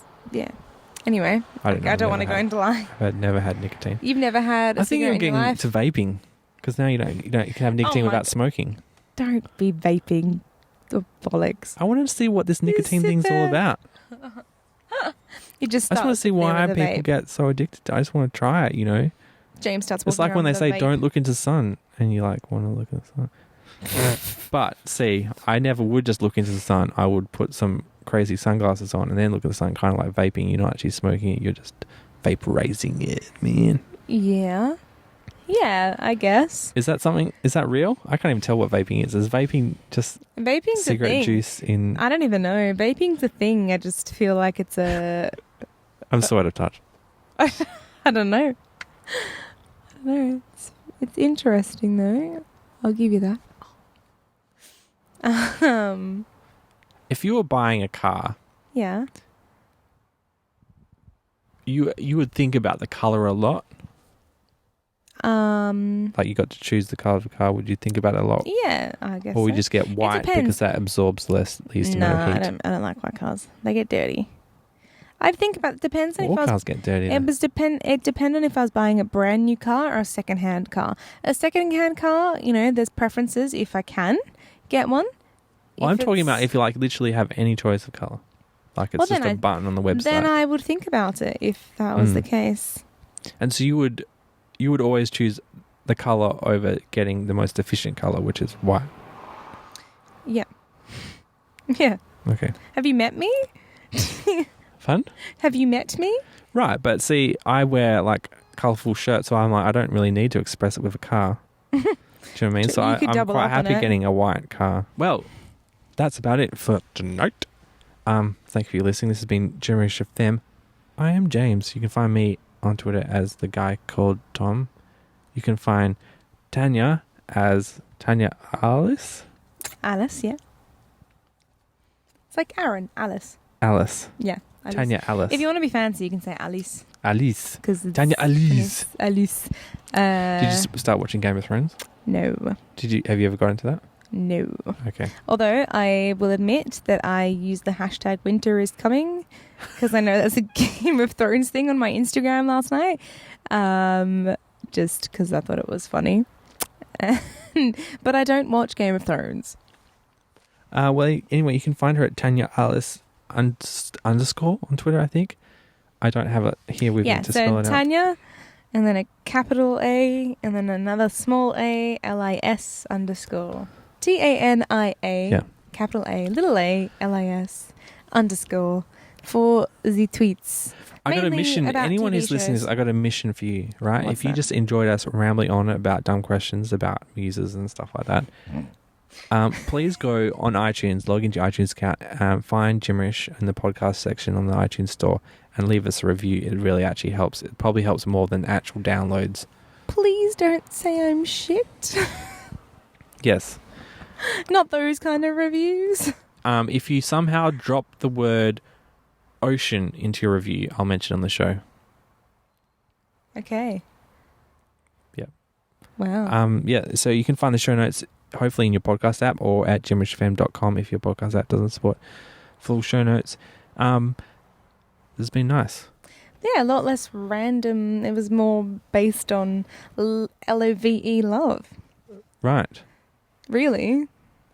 Anyway, I don't know. I don't want to go into lie. I've never had nicotine. You've never had a I think you're cigarette in your getting life? to vaping because now you can have nicotine my without God. smoking. Don't be vaping. The bollocks. I wanted to see what this nicotine sit thing's all there. about. You just I just want to see why with a people vape. get so addicted to it. I just want to try it, James starts walking It's like when around they with a say vape. don't look into the sun and you like want to look at the sun. But see, I never would just look into the sun. I would put some crazy sunglasses on and then look at the sun, kind of like vaping. You're not actually smoking it, you're just vaporizing it, man. Yeah, I guess. Is that real? I can't even tell what vaping is. Is vaping just Vaping's a cigarette thing. juice in... I don't even know. Vaping's a thing. I just feel like it's a... I'm so out of touch. I don't know. It's interesting though. I'll give you that. If you were buying a car, Yeah. you would think about the color a lot. Like you got to choose the color of the car. Would you think about it a lot? Yeah, I guess. Or would so. you just get white depends. because that absorbs least No, amount of I heat? don't like white cars. They get dirty. I'd think about it. Depends on All if I was. cars get dirty. It depended on if I was buying a brand new car or a second-hand car. A second-hand car, there's preferences if I can get one. Well, I'm If talking it's- about if you literally have any choice of color. Like it's Well, just then a button on the website. Then I would think about it if that was Mm. the case. And so you would always choose the color over getting the most efficient color, which is white. Yeah. Yeah. Okay. Have you met me? Fun? Have you met me? Right, but see, I wear like colorful shirts, so I'm like, I don't really need to express it with a car. Do you know what I mean? You So could I'm double quite up on happy it. getting a white car. Well, that's about it for tonight. Thank you for listening. This has been Generation Femme. I am James. You can find me on Twitter as the guy called Tom. You can find Tanya as Tanya Alice. Alice, yeah. It's like Aaron, Alice. Alice. Yeah. Alice. Tanya Alice. If you want to be fancy, you can say Alice. Alice. Because Tanya Alice. Alice. Did you start watching Game of Thrones? No. Have you ever got into that? No. Okay. Although I will admit that I use the hashtag winter is coming because I know that's a Game of Thrones thing on my Instagram last night. Just because I thought it was funny. but I don't watch Game of Thrones. Well, anyway, you can find her at Tanya Alice underscore on Twitter, I think. I don't have it here with me to spell it out. Tanya, and then a capital A, and then another small a, LIS underscore. TANIA, Yeah. capital A, little a, LIS underscore for the tweets. I got a Mainly mission. about Anyone TV who's listening to shows. this, I got a mission for you, right? What's if you that? just enjoyed us rambling on about dumb questions about muses and stuff like that, please go on iTunes, log into your iTunes account, find Gimmerish in the podcast section on the iTunes store, and leave us a review. It really actually helps. It probably helps more than actual downloads. Please don't say I'm shit. Yes. Not those kind of reviews. If you somehow drop the word ocean into your review, I'll mention it on the show. Okay. Yep. Wow. Yeah, so you can find the show notes hopefully in your podcast app or at gimmerishfm.com if your podcast app doesn't support full show notes. This has been nice. Yeah, a lot less random. It was more based on LOVE love. Right. Really?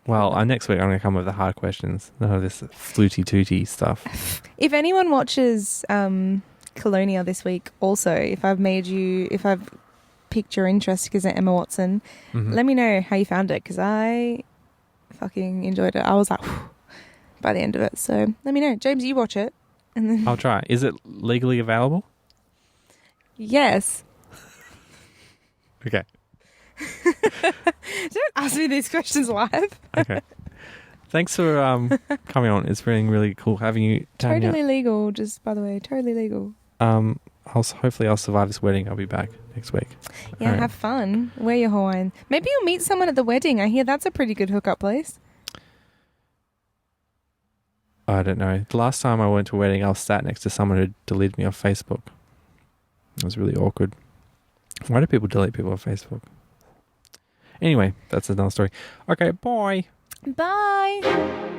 Well, next week I'm going to come with the hard questions. None of this fluty tooty stuff. If anyone watches Colonia this week, also, if I've piqued your interest because of Emma Watson, let me know how you found it, because I fucking enjoyed it. I was like, whew, by the end of it. So let me know. James, you watch it. And then I'll try. Is it legally available? Yes. Okay. Don't ask me these questions live. Okay. Thanks for coming on. It's been really cool having you, Tanya. Totally legal, just by the way, totally legal. Hopefully I'll survive this wedding. I'll be back next week. Yeah, All right. have fun. Wear your Hawaiian. Maybe you'll meet someone at the wedding. I hear that's a pretty good hookup place. I don't know. The last time I went to a wedding, I was sat next to someone who deleted me off Facebook. It was really awkward. Why do people delete people off Facebook? Anyway, that's another story. Okay, bye. Bye.